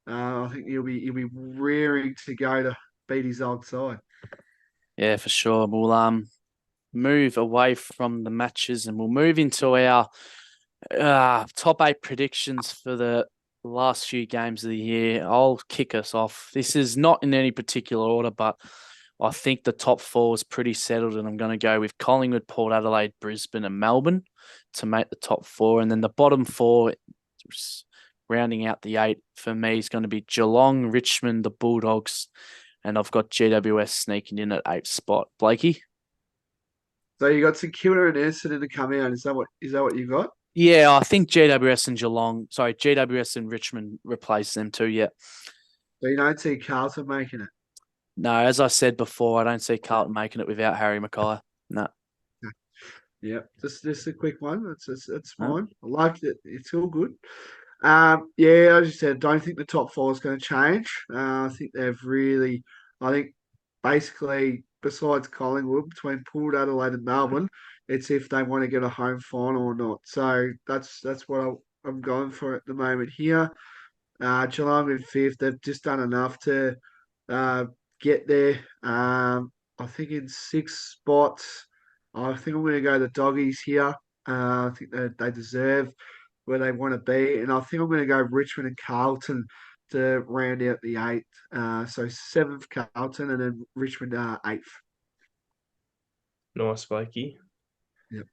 [SPEAKER 1] I think he'll be rearing to go to beat his old side.
[SPEAKER 2] yeah, for sure. We'll move away from the matches and we'll move into our top 8 predictions for the last few games of the year. I'll kick us off. This is not in any particular order, but I think the top 4 is pretty settled, and I'm going to go with Collingwood, Port Adelaide, Brisbane, and Melbourne to make the top 4. And then the bottom 4, rounding out the 8 for me, is going to be Geelong, Richmond, the Bulldogs, and I've got GWS sneaking in at 8th spot. Blakey?
[SPEAKER 1] So you got St Kilda and Essendon to come out. Is that what you got?
[SPEAKER 2] Yeah, I think GWS and Richmond replace them too. Yeah.
[SPEAKER 1] So you don't see Carlton making it.
[SPEAKER 2] No, as I said before, I don't see Carlton making it without Harry Mackay. No.
[SPEAKER 1] Yeah, just a quick one. That's
[SPEAKER 2] No.
[SPEAKER 1] fine. I like it. It's all good. Yeah, as you said, don't think the top 4 is going to change. I think they've really, I think basically besides Collingwood, between Port Adelaide and Melbourne, it's if they want to get a home final or not. So that's what I'm going for at the moment here. Geelong in 5th, they've just done enough to uh, get there. I think in 6 spots, I think I'm going to go the doggies here. I think they deserve where they want to be. And I think I'm going to go Richmond and Carlton to round out the 8th. So 7th Carlton and then Richmond 8th.
[SPEAKER 3] Nice, Blakey.
[SPEAKER 1] Yep.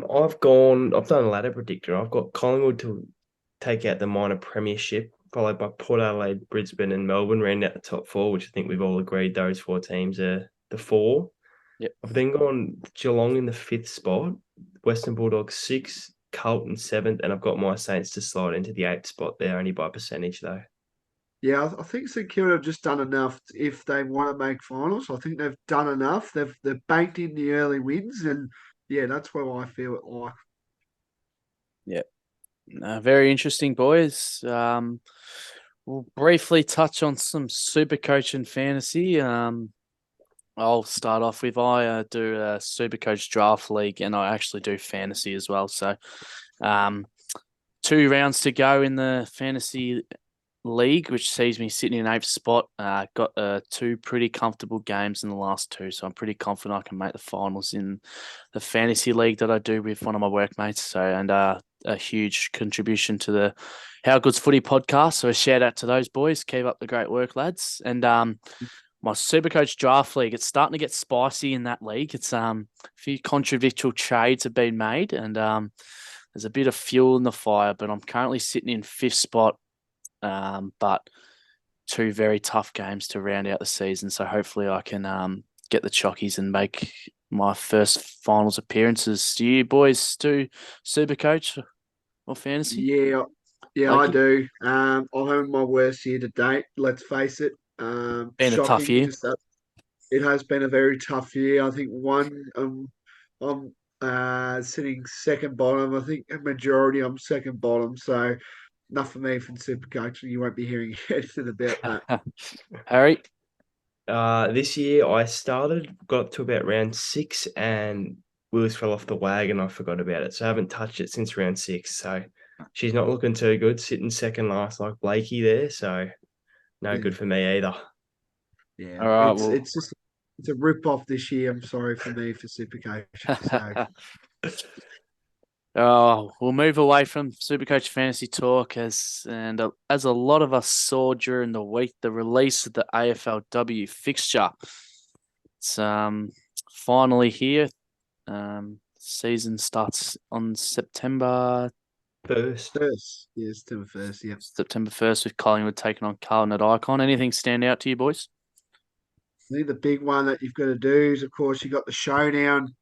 [SPEAKER 3] I've done a ladder predictor. I've got Collingwood to take out the minor premiership, followed by Port Adelaide, Brisbane, and Melbourne, round out the top 4, which I think we've all agreed those 4 teams are the 4.
[SPEAKER 2] Yep.
[SPEAKER 3] I've then gone Geelong in the 5th spot, Western Bulldogs 6th, Carlton 7th, and I've got my Saints to slide into the 8th spot there, only by percentage though.
[SPEAKER 1] Yeah, I think St Kilda have just done enough if they want to make finals. I think they've done enough. They've banked in the early wins, and yeah, that's where I feel it like.
[SPEAKER 2] Yeah. Very interesting, boys. We'll briefly touch on some super coach and fantasy. I'll start off with I do a super coach draft league, and I actually do fantasy as well. So, 2 rounds to go in the fantasy league, which sees me sitting in 8th spot. Got 2 pretty comfortable games in the last 2, so I'm pretty confident I can make the finals in the fantasy league that I do with one of my workmates. So, and a huge contribution to the How Good's Footy podcast. So a shout out to those boys. Keep up the great work, lads. And my Supercoach draft league, it's starting to get spicy in that league. It's a few controversial trades have been made, and there's a bit of fuel in the fire. But I'm currently sitting in 5th spot. But 2 very tough games to round out the season. So hopefully I can get the chockies and make my first finals appearances. Do you boys do super coach or fantasy?
[SPEAKER 1] Yeah, I
[SPEAKER 2] Blakey?
[SPEAKER 1] do. I'm having my worst year to date. Let's face it.
[SPEAKER 2] Been a tough
[SPEAKER 1] Shocking.
[SPEAKER 2] year.
[SPEAKER 1] Just that it has been a very tough year. I think I'm sitting second bottom. I think a majority I'm second bottom. So enough for me from Supercoach. You won't be hearing anything about that.
[SPEAKER 2] Harry?
[SPEAKER 3] This year I got to about round 6, and Willis fell off the wagon. I forgot about it, so I haven't touched it since round 6. So she's not looking too good, sitting second last like Blakey there. So no good for me either.
[SPEAKER 1] Yeah,
[SPEAKER 2] All right.
[SPEAKER 1] it's a rip off this year. I'm sorry for me for Supercoach. So
[SPEAKER 2] Oh, we'll move away from Supercoach fantasy talk as a lot of us saw during the week, the release of the AFLW fixture. It's finally here. season starts on September
[SPEAKER 3] First.
[SPEAKER 1] First, yes, September 1st, yeah.
[SPEAKER 2] September 1st with Collingwood taking on Carlton at Icon. Anything stand out to you, boys?
[SPEAKER 1] I think the big one that you've got to do is, of course, you got the showdown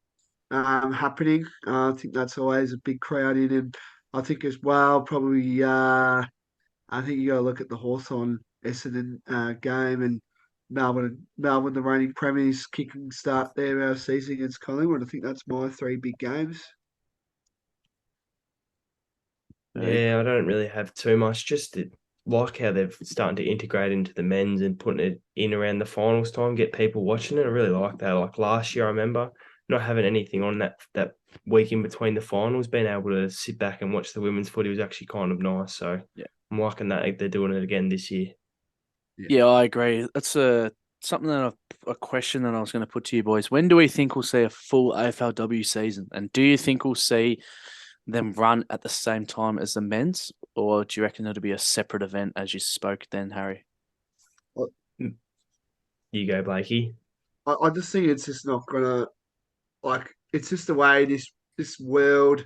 [SPEAKER 1] happening. I think that's always a big crowd in, and I think as well probably. I think you got to look at the Hawthorn Essendon game and Melbourne, the reigning premiers, kicking start their season against Collingwood. I think that's my three big games.
[SPEAKER 3] Yeah, I don't really have too much. Like how they've starting to integrate into the men's and putting it in around the finals time, get people watching it. I really like that. Like last year, I remember not having anything on that week in between the finals, being able to sit back and watch the women's footy was actually kind of nice. So
[SPEAKER 2] Yeah.
[SPEAKER 3] I'm liking that they're doing it again this year.
[SPEAKER 2] Yeah, I agree. That's something a question that I was going to put to you boys. When do we think we'll see a full AFLW season? And do you think we'll see them run at the same time as the men's, or do you reckon it'll be a separate event as you spoke then, Harry?
[SPEAKER 3] You go, Blakey.
[SPEAKER 1] I just think it's just not gonna it's just the way this world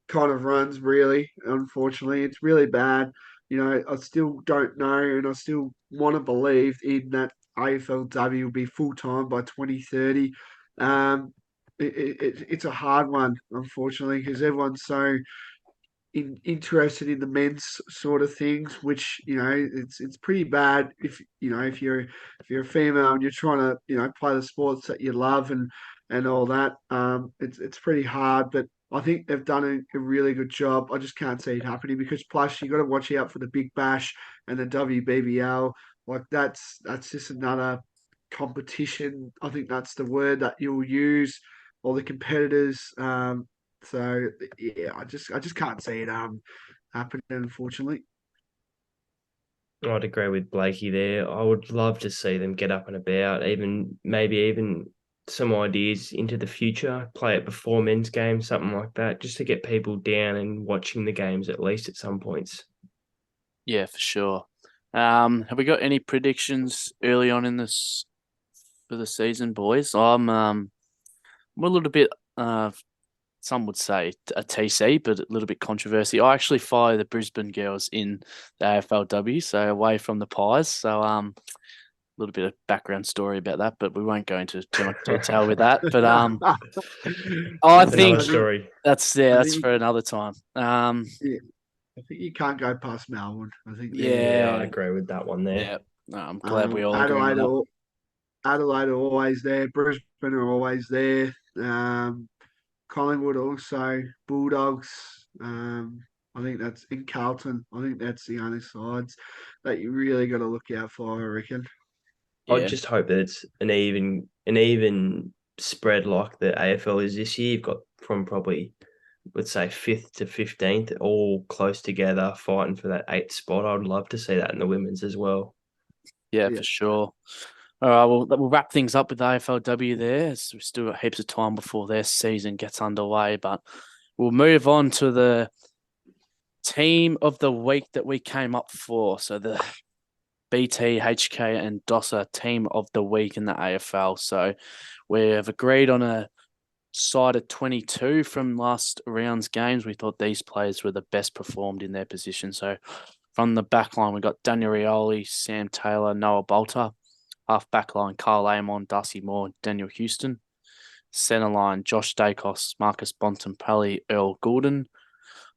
[SPEAKER 1] kind of runs, really. Unfortunately, it's really bad. I still don't know, and I still want to believe in that AFLW will be full time by 2030. It's a hard one, unfortunately, because everyone's so interested in the men's sort of things, which it's pretty bad if you're a female and you're trying to play the sports that you love and all that. It's pretty hard, but I think they've done a really good job. I just can't see it happening because plus you got to watch out for the Big Bash and the WBBL. Like that's just another competition. I think that's the word that you'll use. All the competitors. So yeah, I just can't see it happening, unfortunately.
[SPEAKER 3] I'd agree with Blakey there. I would love to see them get up and about, maybe even some ideas into the future, play it before men's games, something like that, just to get people down and watching the games at least at some points.
[SPEAKER 2] Yeah, for sure. Have we got any predictions early on in this for the season, boys? I'm a little bit some would say a TC, but a little bit controversy. I actually follow the Brisbane girls in the AFLW, so away from the Pies. So a little bit of background story about that, but we won't go into too much detail with that. But I
[SPEAKER 3] That's
[SPEAKER 2] think
[SPEAKER 3] another story.
[SPEAKER 2] that's
[SPEAKER 1] I
[SPEAKER 2] that's
[SPEAKER 1] think
[SPEAKER 2] for another time.
[SPEAKER 1] yeah, I think you can't go past Melbourne. I think
[SPEAKER 3] Yeah, I'd
[SPEAKER 2] Yeah,
[SPEAKER 3] agree with that one there.
[SPEAKER 2] yeah. No, I'm glad we all agree on
[SPEAKER 1] Adelaide
[SPEAKER 2] that.
[SPEAKER 1] Adelaide are always there. Brisbane are always there. Collingwood also, Bulldogs. I think that's in Carlton. I think that's the only sides that you really got to look out for, I reckon.
[SPEAKER 3] I
[SPEAKER 2] Yeah,
[SPEAKER 3] just hope that it's an even spread like the AFL is this year. You've got from probably let's say 5th to 15th, all close together, fighting for that 8th spot. I'd love to see that in the women's as well.
[SPEAKER 2] yeah,
[SPEAKER 1] Yeah.
[SPEAKER 2] for sure. All right, we'll wrap things up with the AFLW there. So we've still got heaps of time before their season gets underway, but we'll move on to the team of the week that we came up for. So the BT, HK, and Dossa team of the week in the AFL. So we have agreed on a side of 22 from last round's games. We thought these players were the best performed in their position. So from the back line, we got Daniel Rioli, Sam Taylor, Noah Bolter. Half back line, Carl Amon, Darcy Moore, Daniel Houston. Centre line, Josh Dacos, Marcus Bontempelli, Earl Goulden.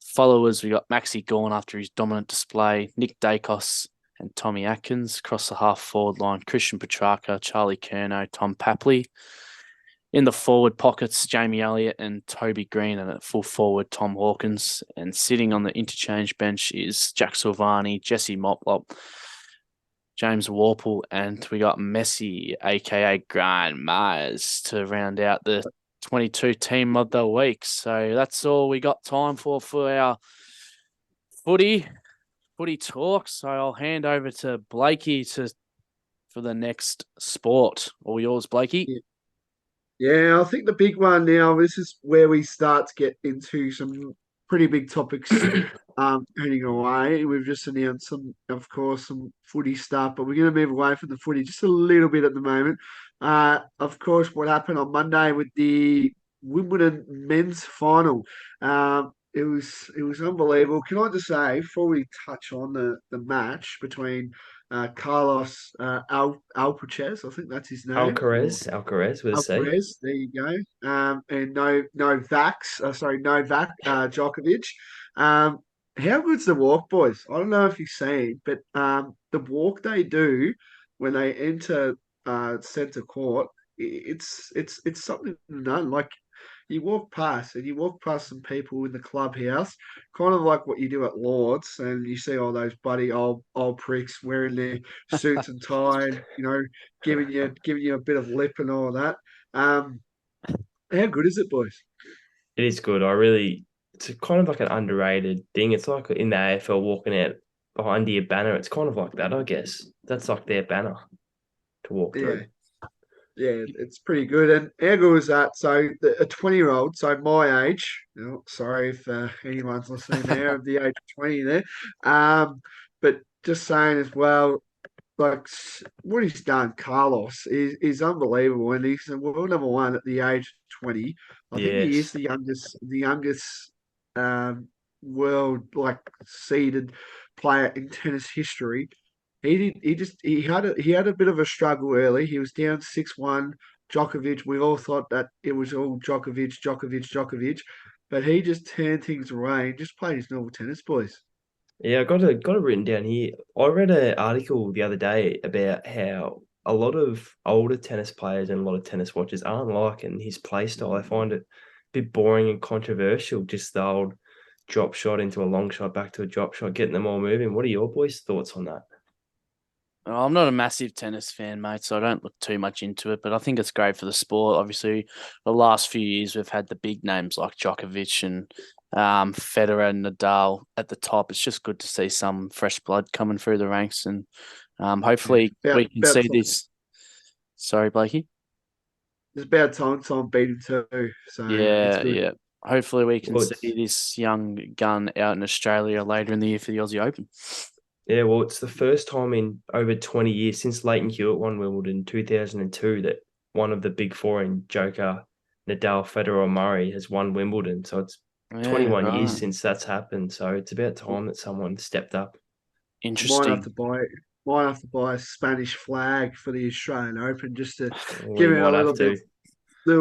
[SPEAKER 2] Followers, we got Maxi Gawn after his dominant display, Nick Dacos and Tommy Atkins. Across the half forward line, Christian Petrarca, Charlie Curnow, Tom Papley. In the forward pockets, Jamie Elliott and Toby Green, and at full forward, Tom Hawkins. And sitting on the interchange bench is Jack Silvani, Jesse Motlop, James Warple, and we got Messi, aka Grant Myers, to round out the 22 team of the week. So that's all we got time for our footy talk. So I'll hand over to Blakey for the next sport. All yours, Blakey.
[SPEAKER 1] Yeah, I think the big one now, this is where we start to get into some pretty big topics heading away. We've just announced of course, some footy stuff, but we're going to move away from the footy just a little bit at the moment. Of course, what happened on Monday with the Wimbledon men's final. It was unbelievable. Can I just say before we touch on the match between Carlos Alcaraz, I think that's his name, or
[SPEAKER 3] Alcaraz with a C.
[SPEAKER 1] Alcaraz. There you go. And Novak Djokovic. Um, how good's the walk, boys? I don't know if you've seen, but the walk they do when they enter centre court, it's something to know. Like you walk past some people in the clubhouse, kind of like what you do at Lords, and you see all those bloody old pricks wearing their suits and tie, and giving you a bit of lip and all that. Um, how good is it, boys?
[SPEAKER 3] It is good. It's kind of like an underrated thing. It's like in the AFL walking out behind your banner. It's kind of like that, I guess. That's like their banner to walk
[SPEAKER 1] Yeah,
[SPEAKER 3] through.
[SPEAKER 1] yeah, it's pretty good. And how good was that? So a 20-year-old, so my age. Sorry if anyone's listening there of the age of 20 there. But just saying as well, like what he's done, Carlos is unbelievable, and he's the world number one at the age of 20. I think he is
[SPEAKER 3] Yes.
[SPEAKER 1] the youngest um, world like seeded player in tennis history. He had a bit of a struggle early. He was down 6-1. Djokovic, we all thought that it was all Djokovic, but he just turned things around and just played his normal tennis, boys.
[SPEAKER 3] Yeah, I got it written down here. I read an article the other day about how a lot of older tennis players and a lot of tennis watchers aren't liking his play style. I find it a bit boring and controversial, just the old drop shot into a long shot, back to a drop shot, getting them all moving. What are your boys' thoughts on that?
[SPEAKER 2] I'm not a massive tennis fan, mate, so I don't look too much into it, but I think it's great for the sport. Obviously, the last few years we've had the big names like Djokovic and Federer and Nadal at the top. It's just good to see some fresh blood coming through the ranks, and
[SPEAKER 1] Yeah,
[SPEAKER 2] hopefully we can
[SPEAKER 1] about
[SPEAKER 2] see
[SPEAKER 1] time.
[SPEAKER 2] this. Sorry, Blakey.
[SPEAKER 1] It's about time Tom beat him too, so it's
[SPEAKER 2] Yeah,
[SPEAKER 1] good.
[SPEAKER 2] yeah. Hopefully we can
[SPEAKER 3] Well,
[SPEAKER 2] see
[SPEAKER 3] it's
[SPEAKER 2] this young gun out in Australia later in the year for the Aussie Open.
[SPEAKER 3] Yeah, well, it's the first time in over 20 years since Leighton Hewitt won Wimbledon in 2002 that one of the big four in Joker, Nadal, Federer, or Murray has won Wimbledon. So it's
[SPEAKER 2] Yeah,
[SPEAKER 3] 21 years
[SPEAKER 2] right.
[SPEAKER 3] since that's happened. So it's about time that someone stepped up.
[SPEAKER 1] I might have
[SPEAKER 2] Interesting.
[SPEAKER 1] to buy a Spanish flag for the Australian Open just to
[SPEAKER 3] We
[SPEAKER 1] give it a
[SPEAKER 3] might have
[SPEAKER 1] little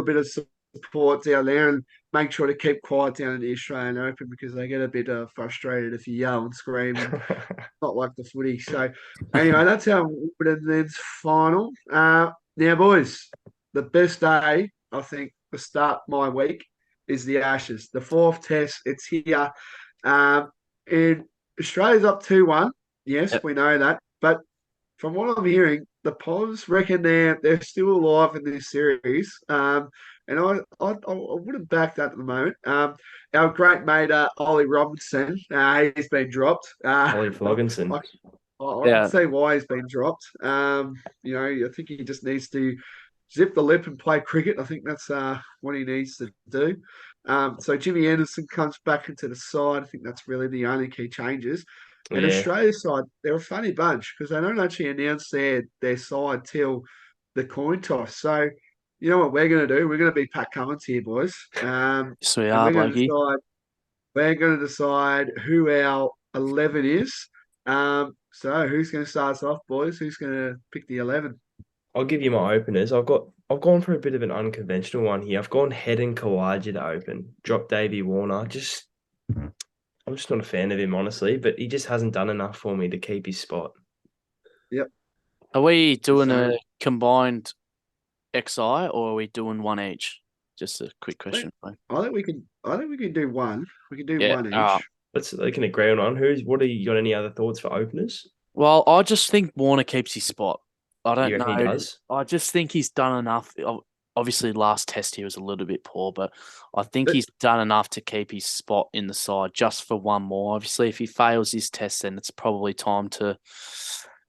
[SPEAKER 1] bit
[SPEAKER 3] to.
[SPEAKER 1] of support down there and make sure to keep quiet down in the Australian Open because they get a bit frustrated if you yell and scream and not like the footy. So anyway, that's our Wimbledon's final. Now, boys, the best day I think to start my week is the Ashes, the fourth test. It's here, and Australia's up 2-1. Yes,
[SPEAKER 2] Yep.
[SPEAKER 1] we know that, but from what I'm hearing, the Poms reckon they're still alive in this series. And I wouldn't back that at the moment. Our great mate Ollie Robinson, he's been dropped.
[SPEAKER 3] Ollie
[SPEAKER 1] I,
[SPEAKER 3] Flogginson.
[SPEAKER 1] I can
[SPEAKER 2] Yeah.
[SPEAKER 1] see why he's been dropped. I think he just needs to zip the lip and play cricket. I think that's what he needs to do. So Jimmy Anderson comes back into the side. I think that's really the only key changes. And
[SPEAKER 3] Yeah.
[SPEAKER 1] Australia's side, they're a funny bunch because they don't actually announce their side till the coin toss. So you know what we're going to do? We're going to be Pat Cummins here, boys.
[SPEAKER 2] So we
[SPEAKER 1] And
[SPEAKER 2] are, Blakey.
[SPEAKER 1] we're going to decide who our 11 is. So who's going to start us off, boys? Who's going to pick the 11?
[SPEAKER 3] I'll give you my openers. I've gone for a bit of an unconventional one here. I've gone Head and Kawaja to open. Drop Davey Warner. I'm just not a fan of him, honestly, but he just hasn't done enough for me to keep his spot.
[SPEAKER 1] Yep,
[SPEAKER 2] Are we
[SPEAKER 1] the
[SPEAKER 2] doing
[SPEAKER 1] same.
[SPEAKER 2] a combined XI or are we doing one each? Just a quick
[SPEAKER 1] I think,
[SPEAKER 2] question. Mate.
[SPEAKER 1] I think we can. I think we can do one. We can do
[SPEAKER 2] Yeah.
[SPEAKER 1] one each.
[SPEAKER 3] They can agree on one. What are you got any other thoughts for openers?
[SPEAKER 2] Well, I just think Warner keeps his spot. I
[SPEAKER 3] You
[SPEAKER 2] don't
[SPEAKER 3] reckon he
[SPEAKER 2] know.
[SPEAKER 3] does?
[SPEAKER 2] I just think he's done enough. Obviously, last test he was a little bit poor, but I think
[SPEAKER 1] But
[SPEAKER 2] he's done enough to keep his spot in the side just for one more. Obviously, if he fails his test, then it's probably time to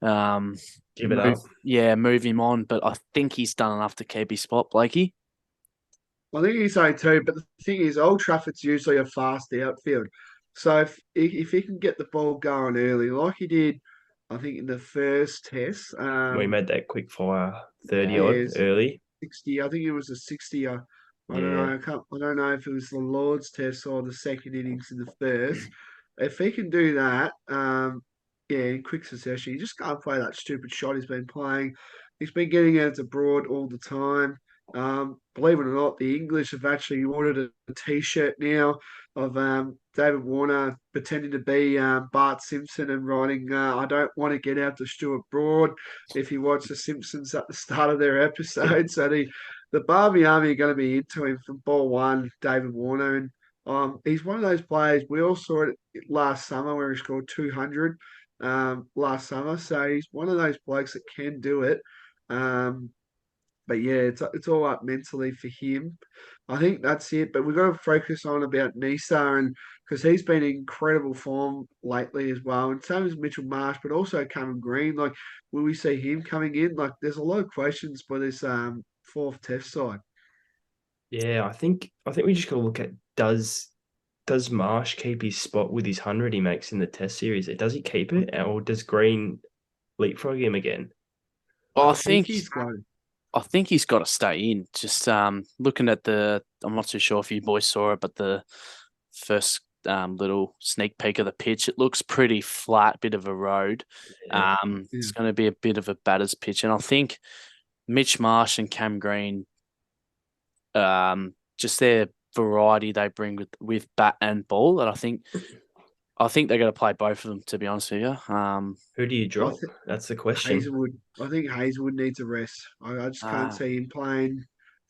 [SPEAKER 2] um
[SPEAKER 3] Give it up.
[SPEAKER 2] move him on. But I think he's done enough to keep his spot, Blakey.
[SPEAKER 1] I think he's so too. But the thing is, Old Trafford's usually a fast outfield. So if he can get the ball going early, like he did, I think in the first test,
[SPEAKER 3] We made that quick fire 30
[SPEAKER 1] yeah,
[SPEAKER 3] odd early.
[SPEAKER 1] 60. I think it was a 60. I don't
[SPEAKER 3] Yeah.
[SPEAKER 1] know. I don't know if it was the Lord's Test or the second innings in the first. If he can do that, yeah, in quick succession, you just can't play that stupid shot he's been playing. He's been getting out to Broad all the time. Believe it or not, the English have actually ordered a T-shirt now of David Warner pretending to be Bart Simpson and writing, "I don't want to get out to Stuart Broad." If you watch The Simpsons at the start of their episode, so the Barbie Army are going to be into him from ball one, David Warner, and he's one of those players. We all saw it last summer where he scored 200 last summer. So he's one of those blokes that can do it. Um, but yeah, it's all up mentally for him. I think that's it. But we've got to focus on about Nisa and because he's been in incredible form lately as well. And same as Mitchell Marsh, but also Cameron Green. Like, will we see him coming in? Like, there's a lot of questions for this fourth test side.
[SPEAKER 3] Yeah, I think we just got to look at does Marsh keep his spot with his 100 he makes in the Test series? Does he keep it, or does Green leapfrog him again?
[SPEAKER 2] Well,
[SPEAKER 1] I
[SPEAKER 2] I
[SPEAKER 1] think
[SPEAKER 2] think
[SPEAKER 1] he's got
[SPEAKER 2] I think he's got to stay in. Just looking at I'm not too sure if you boys saw it, but the first little sneak peek of the pitch, it looks pretty flat, bit of a road.
[SPEAKER 3] Yeah,
[SPEAKER 2] It's going to be a bit of a batter's pitch, and I think Mitch Marsh and Cam Green, just their variety they bring with bat and ball, and I think they're going to play both of them. To be honest with you,
[SPEAKER 3] who do you
[SPEAKER 1] I
[SPEAKER 3] drop?
[SPEAKER 1] think
[SPEAKER 3] That's the question.
[SPEAKER 1] Hazelwood. I think Hazelwood needs a rest. I just can't
[SPEAKER 2] uh,
[SPEAKER 1] see him playing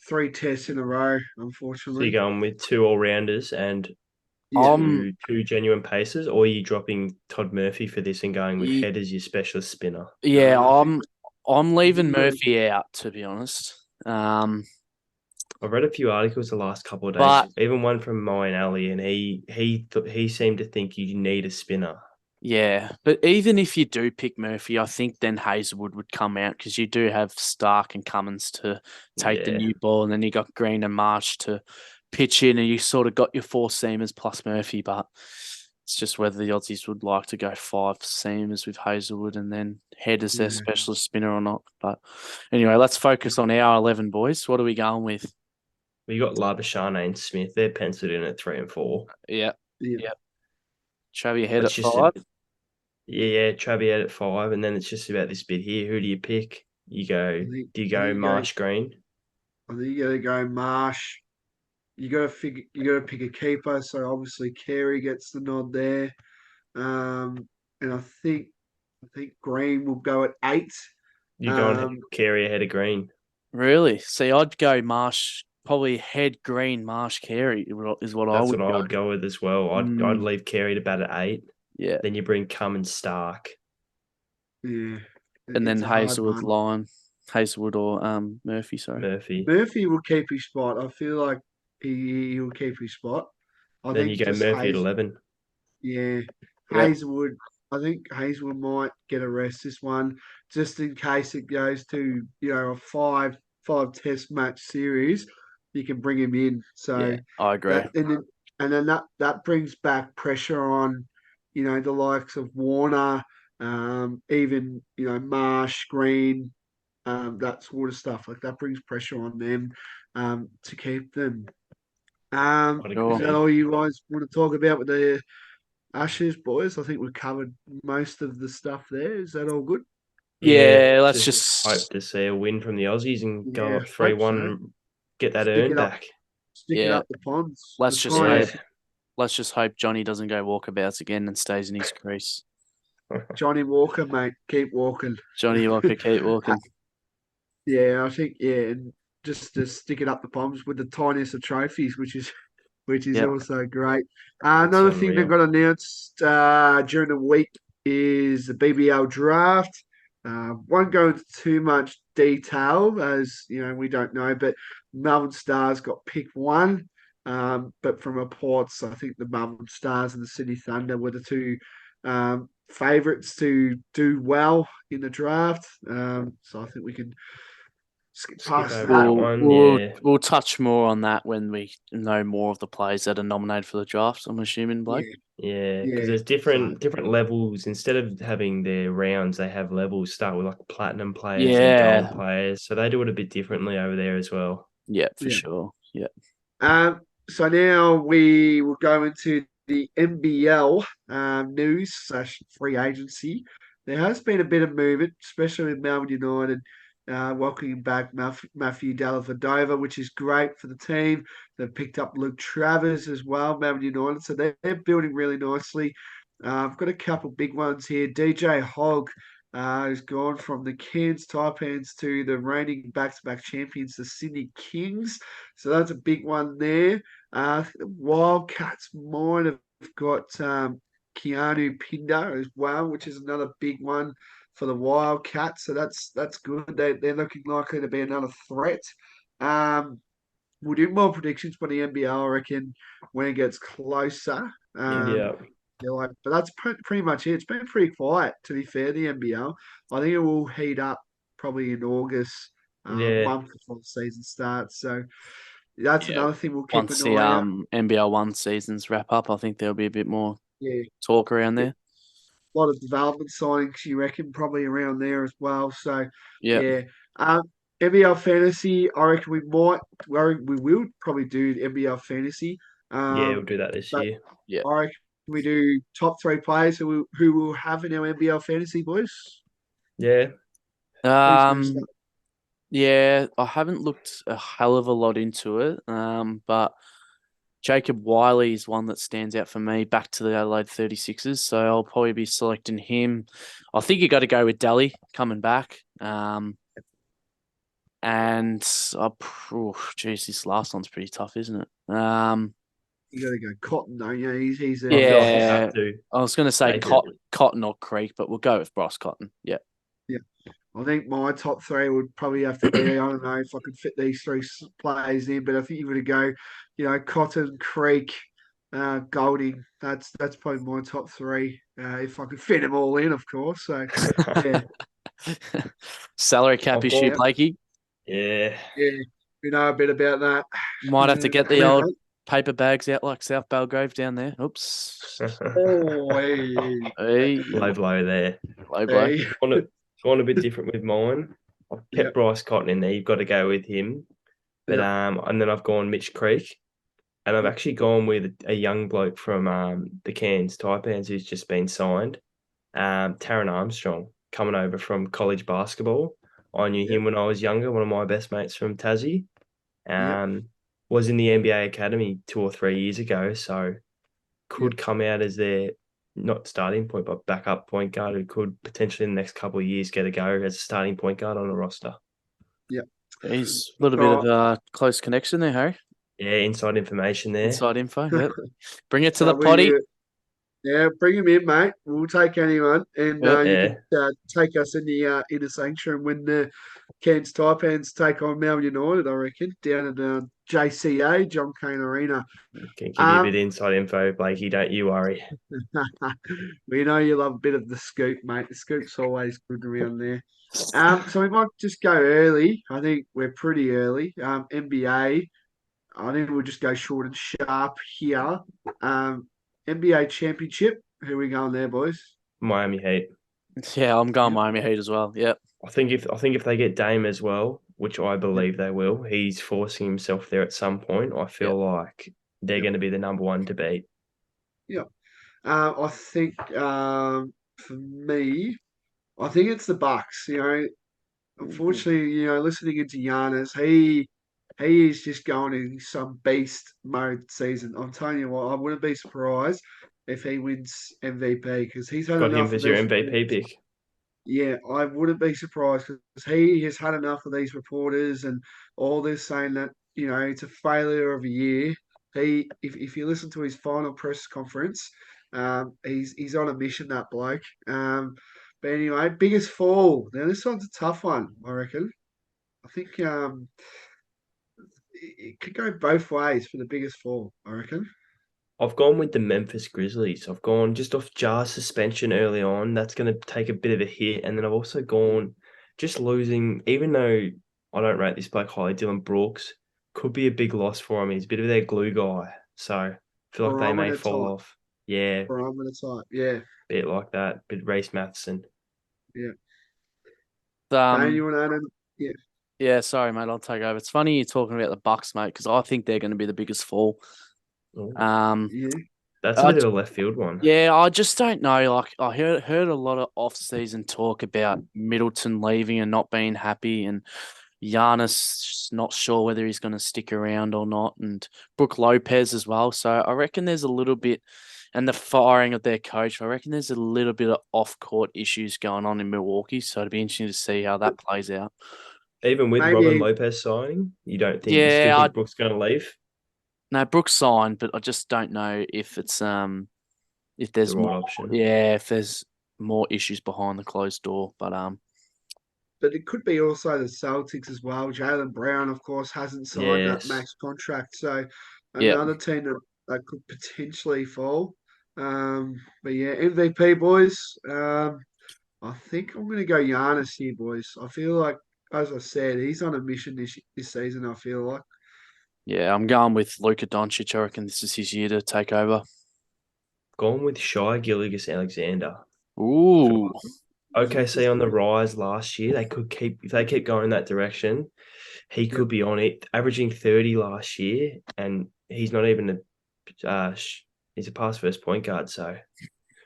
[SPEAKER 1] three tests in a row,
[SPEAKER 3] So you're
[SPEAKER 1] unfortunately.
[SPEAKER 3] going with two all rounders and
[SPEAKER 1] Yeah.
[SPEAKER 2] I'm
[SPEAKER 3] two genuine pacers, or are you dropping Todd Murphy for this and going with
[SPEAKER 2] y-
[SPEAKER 3] Head as your specialist spinner?
[SPEAKER 2] yeah,
[SPEAKER 1] No,
[SPEAKER 2] I'm
[SPEAKER 1] I think
[SPEAKER 2] leaving
[SPEAKER 1] you got to.
[SPEAKER 2] Murphy out. To be honest,
[SPEAKER 3] I've read a few articles the last couple of days,
[SPEAKER 2] but
[SPEAKER 3] even one from Moeen Ali, and he seemed to think you need a spinner.
[SPEAKER 2] yeah, but even if you do pick Murphy, I think then Hazelwood would come out because you do have Stark and Cummins to take the
[SPEAKER 3] Yeah,
[SPEAKER 2] new ball, and then you got Green and Marsh to pitch in, and you sort of got your four seamers plus Murphy. But it's just whether the Aussies would like to go five seamers with Hazelwood and then Head as their
[SPEAKER 1] Yeah.
[SPEAKER 2] specialist spinner or not. But anyway, let's focus on our 11 boys. What are we going with?
[SPEAKER 3] we got Labashane and Smith. They're penciled in at 3 and 4.
[SPEAKER 2] Yeah,
[SPEAKER 1] Yeah.
[SPEAKER 2] yeah. Travi Head
[SPEAKER 3] It's
[SPEAKER 2] at
[SPEAKER 3] just
[SPEAKER 2] 5.
[SPEAKER 3] yeah, Travi out at 5, and then it's just about this bit here. Who do you pick? Do you
[SPEAKER 1] I
[SPEAKER 3] go
[SPEAKER 1] think you go.
[SPEAKER 3] Marsh Green?
[SPEAKER 1] I think you got to go Marsh. You got to figure. You got to pick a keeper. So obviously Carey gets the nod there. And I think Green will go at 8.
[SPEAKER 3] You're going
[SPEAKER 1] Um,
[SPEAKER 3] Carey ahead of Green.
[SPEAKER 2] Really? See, I'd go Marsh, probably Head Green, Marsh Carey is what I
[SPEAKER 3] That's
[SPEAKER 2] would
[SPEAKER 3] what I
[SPEAKER 2] go.
[SPEAKER 3] would go with as well. I'd
[SPEAKER 2] Mm,
[SPEAKER 3] leave Carey to bat at 8.
[SPEAKER 2] yeah.
[SPEAKER 3] Then you bring Cummins Stark.
[SPEAKER 1] yeah,
[SPEAKER 2] And then
[SPEAKER 1] it's a hard
[SPEAKER 2] Hazelwood
[SPEAKER 1] one.
[SPEAKER 2] line. Hazelwood or Murphy, sorry.
[SPEAKER 3] Murphy.
[SPEAKER 1] Murphy will keep his spot. I feel like he will keep his spot. I
[SPEAKER 3] Then you
[SPEAKER 1] think
[SPEAKER 3] go
[SPEAKER 1] just
[SPEAKER 3] Murphy at 11.
[SPEAKER 1] Yeah,
[SPEAKER 2] Yep.
[SPEAKER 1] Hazelwood. I think Hazelwood might get a rest this one, just in case it goes to a five test match series. You can bring him in.
[SPEAKER 2] Yeah,
[SPEAKER 1] So
[SPEAKER 2] I agree.
[SPEAKER 1] that and then that brings back pressure on, the likes of Warner, even Marsh, Green, that sort of stuff. Like that brings pressure on them, to keep them.
[SPEAKER 3] I'd
[SPEAKER 1] Is
[SPEAKER 2] Sure.
[SPEAKER 1] that
[SPEAKER 3] agree.
[SPEAKER 1] all you guys want to talk about with the Ashes, boys? I think we've covered most of the stuff there. Is that all good?
[SPEAKER 3] Yeah,
[SPEAKER 2] Yeah, let's
[SPEAKER 3] just hope
[SPEAKER 2] just
[SPEAKER 3] to see a win from the Aussies and go
[SPEAKER 1] Yeah,
[SPEAKER 3] up
[SPEAKER 1] hope so.
[SPEAKER 3] 3-1, get that
[SPEAKER 1] Stick
[SPEAKER 3] earn
[SPEAKER 1] it up,
[SPEAKER 3] back.
[SPEAKER 1] stick it
[SPEAKER 2] yeah,
[SPEAKER 1] up the ponds.
[SPEAKER 2] let's
[SPEAKER 1] The
[SPEAKER 2] just hope
[SPEAKER 3] Yeah.
[SPEAKER 1] Tinies.
[SPEAKER 2] Johnny doesn't go walkabouts again and stays in his crease.
[SPEAKER 1] Johnny Walker, mate, keep walking.
[SPEAKER 2] Johnny Walker, keep walking.
[SPEAKER 1] Yeah, I think and just to stick it up the palms with the tiniest of trophies, which is
[SPEAKER 2] Yep.
[SPEAKER 1] also great.
[SPEAKER 3] It's
[SPEAKER 1] Another thing that
[SPEAKER 3] unreal.
[SPEAKER 1] got announced during the week is the BBL draft. Won't go into too much detail as we don't know, but Melbourne Stars got picked one. But from reports, I think the Melbourne Stars and the Sydney Thunder were the two favourites to do well in the draft. So I think we can skip
[SPEAKER 3] Skip
[SPEAKER 1] past
[SPEAKER 3] over
[SPEAKER 1] that.
[SPEAKER 3] that
[SPEAKER 2] We'll
[SPEAKER 3] one.
[SPEAKER 2] we'll
[SPEAKER 3] Yeah.
[SPEAKER 2] we'll touch more on that when we know more of the players that are nominated for the draft. I'm assuming, Blake.
[SPEAKER 1] Yeah,
[SPEAKER 3] Yeah, because
[SPEAKER 1] yeah.
[SPEAKER 3] there's
[SPEAKER 1] So
[SPEAKER 3] different levels. Instead of having their rounds, they have levels. Start with like platinum players, then gold
[SPEAKER 2] Yeah,
[SPEAKER 3] players. So they do it a bit differently over there as well.
[SPEAKER 2] yeah, for
[SPEAKER 1] yeah.
[SPEAKER 2] sure. Yeah.
[SPEAKER 1] So now we will go into the NBL news slash free agency. There has been a bit of movement, especially with Melbourne United welcoming back Matthew Dellavedova, which is great for the team. They've picked up Luke Travers as well, Melbourne United, so they're building really nicely. I've got a couple big ones here. DJ Hogg has gone from the Cairns Taipans to the reigning back-to-back champions, the Sydney Kings. So that's a big one there. Wildcats might have got Keanu Pinder as well, which is another big one for the Wildcats. So that's good. They're looking likely to be another threat. Um, we'll do more predictions for the NBL, I reckon, when it gets closer.
[SPEAKER 3] Yeah.
[SPEAKER 1] But that's pretty much it. It's been pretty quiet, to be fair, the NBL. I think it will heat up probably in August,
[SPEAKER 3] Yeah.
[SPEAKER 1] month before the season starts. So that's
[SPEAKER 2] Yeah.
[SPEAKER 1] another thing we'll keep
[SPEAKER 2] Once
[SPEAKER 1] an
[SPEAKER 2] the
[SPEAKER 1] eye out.
[SPEAKER 2] NBL one seasons wrap up, I think there'll be a bit more
[SPEAKER 1] Yeah,
[SPEAKER 2] talk around there.
[SPEAKER 1] a lot of development signings, you reckon, probably around there as well. So,
[SPEAKER 2] Yeah.
[SPEAKER 1] yeah. Um, NBL fantasy, I reckon we will probably do NBL fantasy.
[SPEAKER 3] Yeah, we'll
[SPEAKER 1] Um,
[SPEAKER 3] do that this
[SPEAKER 1] but
[SPEAKER 3] year.
[SPEAKER 2] Yeah.
[SPEAKER 1] I reckon we do top three players who will have in our NBL fantasy, boys.
[SPEAKER 3] Yeah.
[SPEAKER 1] Who's going to start?
[SPEAKER 2] Yeah, I haven't looked a hell of a lot into it. But Jacob Wiley is one that stands out for me back to the Adelaide 36ers. So I'll probably be selecting him. I think you got to go with Delhi coming back. And geez, this last one's pretty tough, isn't it?
[SPEAKER 1] You got to go Cotton, though. Yeah, he's
[SPEAKER 3] I feel like you
[SPEAKER 2] Yeah,
[SPEAKER 3] have to
[SPEAKER 2] I was going to say
[SPEAKER 3] take it.
[SPEAKER 2] Cotton or Creek, but we'll go with Bryce Cotton. Yeah.
[SPEAKER 1] yeah. I think my top three would probably have to be, I don't know if I could fit these three players in, but I think you've got to go, Cotton, Creek, Golding. That's probably my top three, if I could fit them all in, of course. So, yeah,
[SPEAKER 2] Salary cap
[SPEAKER 3] I've
[SPEAKER 2] issue,
[SPEAKER 3] gone.
[SPEAKER 1] yeah,
[SPEAKER 2] Blakey.
[SPEAKER 3] Yeah.
[SPEAKER 1] yeah. We know a bit about that.
[SPEAKER 2] Might have to get the
[SPEAKER 1] Clear,
[SPEAKER 2] old
[SPEAKER 1] mate.
[SPEAKER 2] paper bags out like South Belgrave down there. Oops.
[SPEAKER 1] Oh, hey,
[SPEAKER 2] Hey,
[SPEAKER 3] Low blow there.
[SPEAKER 2] low blow.
[SPEAKER 1] hey.
[SPEAKER 3] Gone a bit different with mine. I've
[SPEAKER 1] Yeah,
[SPEAKER 3] kept Bryce Cotton in there. You've got to go with him. But
[SPEAKER 1] yeah,
[SPEAKER 3] and then I've gone Mitch Creek. And I've
[SPEAKER 1] yeah,
[SPEAKER 3] actually gone with a young bloke from the Cairns Taipans who's just been signed. Taron Armstrong coming over from college basketball. I knew
[SPEAKER 1] yeah,
[SPEAKER 3] him when I was younger, one of my best mates from Tassie.
[SPEAKER 1] yeah.
[SPEAKER 3] Was in the NBA Academy 2 or 3 years ago, so
[SPEAKER 1] Yeah.
[SPEAKER 3] could come out as their not starting point, but backup point guard who could potentially in the next couple of years get a go as a starting point guard on a roster.
[SPEAKER 1] Yeah.
[SPEAKER 2] He's a little bit
[SPEAKER 1] So,
[SPEAKER 2] of a close connection there, Harry.
[SPEAKER 3] Yeah, inside information there.
[SPEAKER 2] Inside info. Yep. Bring it to
[SPEAKER 1] so
[SPEAKER 2] the potty.
[SPEAKER 1] yeah, bring him in, mate. We'll take anyone, and
[SPEAKER 2] Yep.
[SPEAKER 1] you
[SPEAKER 3] Yeah,
[SPEAKER 1] can take us in the inner sanctuary when the Cairns Taipans take on Melbourne United. I reckon down at JCA, John Cain Arena.
[SPEAKER 3] can give you a bit
[SPEAKER 1] Um,
[SPEAKER 3] of inside info, Blakey. Don't you worry.
[SPEAKER 1] we know you love a bit of the scoop, mate. The scoop's always good around there. So we might just go early. I think we're pretty early. NBA. I think we'll just go short and sharp here. NBA championship. Who we going there, boys?
[SPEAKER 3] Miami Heat.
[SPEAKER 2] Yeah, I'm going
[SPEAKER 1] Yep.
[SPEAKER 2] Miami Heat as well. Yep.
[SPEAKER 3] I think if they get Dame as well, which I
[SPEAKER 1] Yep.
[SPEAKER 3] believe they will, he's forcing himself there at some point. I
[SPEAKER 2] Yep.
[SPEAKER 3] feel like they're
[SPEAKER 1] Yep.
[SPEAKER 3] going to be the number one to beat.
[SPEAKER 1] Yep. I think for me, I think it's the Bucks. Unfortunately, listening into Giannis, he is just going in some beast mode season. I'm telling you what, I wouldn't be surprised if he wins MVP because he's had
[SPEAKER 3] Got him
[SPEAKER 1] enough of
[SPEAKER 3] as your
[SPEAKER 1] these
[SPEAKER 3] MVP
[SPEAKER 1] reports.
[SPEAKER 3] pick.
[SPEAKER 1] Yeah, I wouldn't be surprised because he has had enough of these reporters and all this saying that, it's a failure of a year. If you listen to his final press conference, he's on a mission, that bloke. But anyway, biggest fall. Now this one's a tough one, I reckon. I think it could go both ways for the biggest fall, I reckon.
[SPEAKER 3] I've gone with the Memphis Grizzlies. I've gone just off Jar's suspension early on. That's going to take a bit of a hit. And then I've also gone just losing, even though I don't rate this bloke highly, Dylan Brooks could be a big loss for him. He's a bit of their glue guy. So I feel like they may
[SPEAKER 1] Barometer
[SPEAKER 3] fall
[SPEAKER 1] type.
[SPEAKER 3] off. Yeah,
[SPEAKER 1] Barometer type. Yeah.
[SPEAKER 3] bit like that. Bit Race Matheson.
[SPEAKER 1] Yeah. Dane,
[SPEAKER 2] Um.
[SPEAKER 1] you want to add in? Yeah.
[SPEAKER 2] Yeah, sorry, mate. I'll take over. It's funny you're talking about the Bucks, mate, because I think they're going to be the biggest fall.
[SPEAKER 3] Oh,
[SPEAKER 2] Um,
[SPEAKER 1] Yeah.
[SPEAKER 3] that's a
[SPEAKER 2] I,
[SPEAKER 3] bit of a left field one.
[SPEAKER 2] yeah, I just don't know. Like, I heard a lot of off-season talk about Middleton leaving and not being happy, and Giannis not sure whether he's going to stick around or not, and Brook Lopez as well. So I reckon there's a little bit, and the firing of their coach. I reckon there's a little bit of off-court issues going on in Milwaukee. So it'd be interesting to see how that plays out.
[SPEAKER 3] Even with Robin
[SPEAKER 1] Maybe
[SPEAKER 3] Lopez signing, you still
[SPEAKER 2] Yeah,
[SPEAKER 3] think Brooks going to leave?
[SPEAKER 2] no, Brooks signed, but I just don't know if it's if
[SPEAKER 3] The
[SPEAKER 2] there's
[SPEAKER 3] right
[SPEAKER 2] more,
[SPEAKER 3] option.
[SPEAKER 2] yeah, if there's more issues behind the closed door. But
[SPEAKER 1] but it could be also the Celtics as well. Jalen Brown, of course, hasn't signed that
[SPEAKER 3] Yes.
[SPEAKER 1] max contract, so
[SPEAKER 2] yeah,
[SPEAKER 1] another team that could potentially fall. But yeah, MVP boys. I think I'm going to go Giannis here, boys. I feel like, as I said, he's on a mission this season. I feel like.
[SPEAKER 2] yeah, I'm going with Luka Doncic. I reckon this is his year to take over.
[SPEAKER 3] Gone with Shy Gilgeous Alexander.
[SPEAKER 2] Ooh,
[SPEAKER 3] OKC on the rise last year. They could keep if they keep going that direction. He
[SPEAKER 1] Yep,
[SPEAKER 3] could be on it, averaging 30 last year, and he's not even he's a pass first point guard, so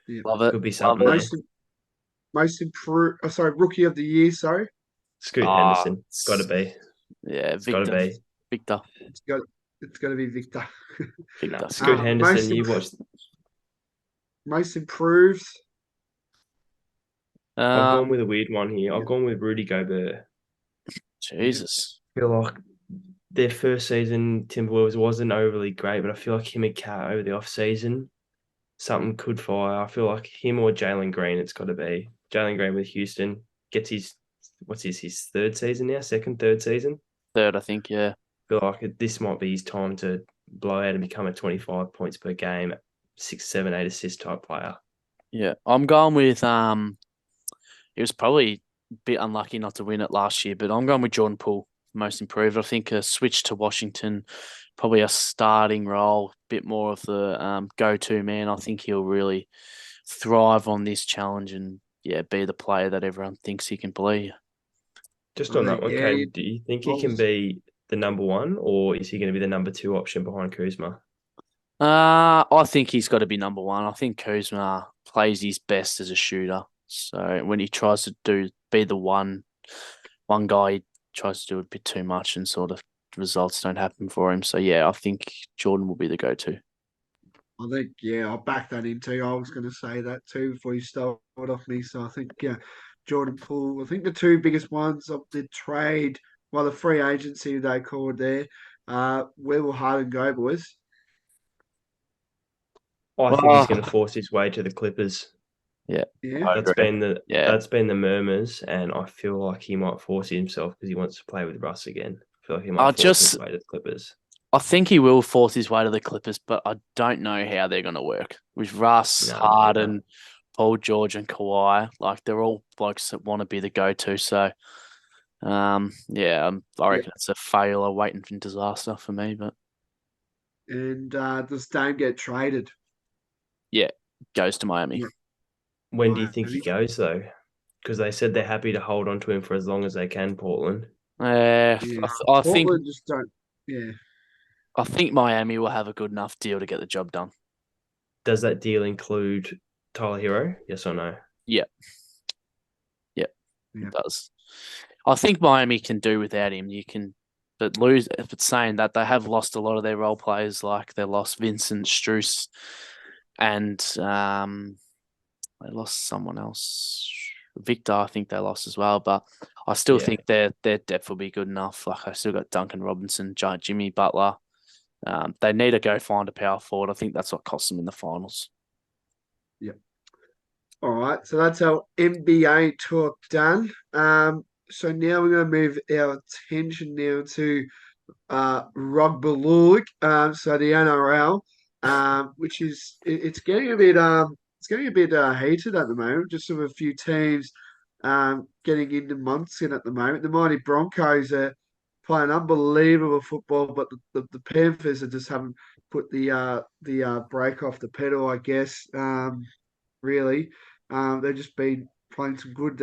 [SPEAKER 1] yep.
[SPEAKER 2] love it,
[SPEAKER 3] could be
[SPEAKER 2] love
[SPEAKER 3] something
[SPEAKER 2] it.
[SPEAKER 3] there.
[SPEAKER 1] Most improved. Sorry, rookie of the year. Sorry,
[SPEAKER 3] Scoot
[SPEAKER 2] Ah,
[SPEAKER 3] Henderson, got to be,
[SPEAKER 2] yeah,
[SPEAKER 3] it's got to
[SPEAKER 2] Victor,
[SPEAKER 3] be.
[SPEAKER 2] Victor,
[SPEAKER 1] it's got it's got to be Victor.
[SPEAKER 3] No,
[SPEAKER 2] Victor.
[SPEAKER 3] Scoot
[SPEAKER 1] Most
[SPEAKER 3] Henderson. You watched.
[SPEAKER 1] most improved.
[SPEAKER 3] I've gone
[SPEAKER 2] Um,
[SPEAKER 3] with a weird one here. I've
[SPEAKER 1] Yep,
[SPEAKER 3] gone with Rudy Gobert.
[SPEAKER 1] yep.
[SPEAKER 2] Jesus.
[SPEAKER 3] I feel like their first season Timberwolves wasn't overly great, but I feel like him and Cat over the off season, something could fire. I feel like him or Jalen Green. It's got to be Jalen Green with Houston. Gets his third season now, third season.
[SPEAKER 2] Third, I think. Yeah,
[SPEAKER 3] Feel like this might be his time to blow out and become a 25 points per game, 6, 7, 8 assist type player.
[SPEAKER 2] yeah. I'm going with He was probably a bit unlucky not to win it last year, but I'm going with Jordan Poole, most improved. I think a switch to Washington, probably a starting role, bit more of the go-to man. I think he'll really thrive on this challenge and yeah, be the player that everyone thinks he can be.
[SPEAKER 3] Just
[SPEAKER 1] I
[SPEAKER 3] on that
[SPEAKER 1] think
[SPEAKER 3] one,
[SPEAKER 1] yeah.
[SPEAKER 3] Caden, do you think he can be the number one, or is he going to be the number two option behind Kuzma?
[SPEAKER 2] I think he's got to be number one. I think Kuzma plays his best as a shooter. So when he tries to be the one guy tries to do a bit too much and sort of results don't happen for him. So yeah, I think Jordan will be the go-to.
[SPEAKER 1] I think yeah. I'll back that in too. I was going to say that too before you stole it off me. So I think yeah, Jordan Poole. I think the two biggest ones of the trade, well, the free agency they called there. Where will Harden go, boys?
[SPEAKER 3] I think he's going to
[SPEAKER 2] Oh,
[SPEAKER 3] force his way to the Clippers.
[SPEAKER 2] yeah,
[SPEAKER 1] Yeah.
[SPEAKER 2] I
[SPEAKER 3] That's
[SPEAKER 2] agree.
[SPEAKER 3] been the
[SPEAKER 2] Yeah,
[SPEAKER 3] that's been the murmurs, and I feel like he might force it himself because he wants to play with Russ again. I feel like he
[SPEAKER 2] I
[SPEAKER 3] might force his
[SPEAKER 2] just
[SPEAKER 3] way to the Clippers.
[SPEAKER 2] I think he will force his way to the Clippers, but I don't know how they're going to work with Russ,
[SPEAKER 3] No, me either.
[SPEAKER 2] Harden, Paul George, and Kawhi. Like they're all blokes that want to be the go-to. So yeah, I
[SPEAKER 1] Yeah.
[SPEAKER 2] reckon it's a failure waiting for disaster for me. But
[SPEAKER 1] And does Dame get traded?
[SPEAKER 2] yeah, goes to Miami.
[SPEAKER 1] Yeah.
[SPEAKER 3] When do you think he
[SPEAKER 1] Miami.
[SPEAKER 3] goes though? Because they said they're happy to hold on to him for as long as they can. Portland.
[SPEAKER 1] Yeah.
[SPEAKER 2] I think
[SPEAKER 1] Portland just don't. Yeah.
[SPEAKER 2] I think Miami will have a good enough deal to get the job done.
[SPEAKER 3] Does that deal include Tyler Hero? Yes or no?
[SPEAKER 2] Yeah, yeah,
[SPEAKER 1] Yeah.
[SPEAKER 2] it does. I think Miami can do without him. You can, but saying that they have lost a lot of their role players, like they lost Vincent Struess, and they lost someone else, Victor. I think they lost as well, but I still
[SPEAKER 3] Yeah.
[SPEAKER 2] think their depth will be good enough. Like I still got Duncan Robinson, Jimmy Butler. They need to go find a power forward. I think that's what cost them in the finals.
[SPEAKER 1] Yeah. All right. So that's our NBA talk done. So now we're going to move our attention now to rugby league. So the NRL, which is it's getting a bit heated at the moment. Just with a few teams getting into Munson at the moment. The mighty Broncos are playing unbelievable football, but the Panthers are just haven't put the brake off the pedal, I guess. Really, they've just been playing some good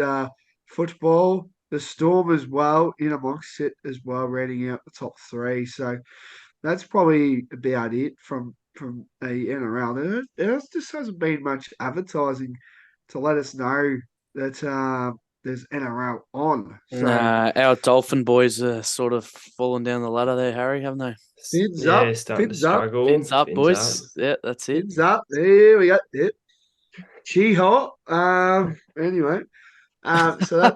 [SPEAKER 1] football. the Storm as well in amongst it as well, rounding out the top three. So that's probably about it from the NRL. There just hasn't been much advertising to let us know that there's NRL on. So
[SPEAKER 2] Nah, our Dolphin boys are sort of falling down the ladder there, Harry, haven't they?
[SPEAKER 3] Yeah, starting to struggle.
[SPEAKER 2] Fins up,
[SPEAKER 3] Fins up.
[SPEAKER 2] boys. Yeah, that's it.
[SPEAKER 1] fins up. There we go. It. Chi-ho. Anyway, so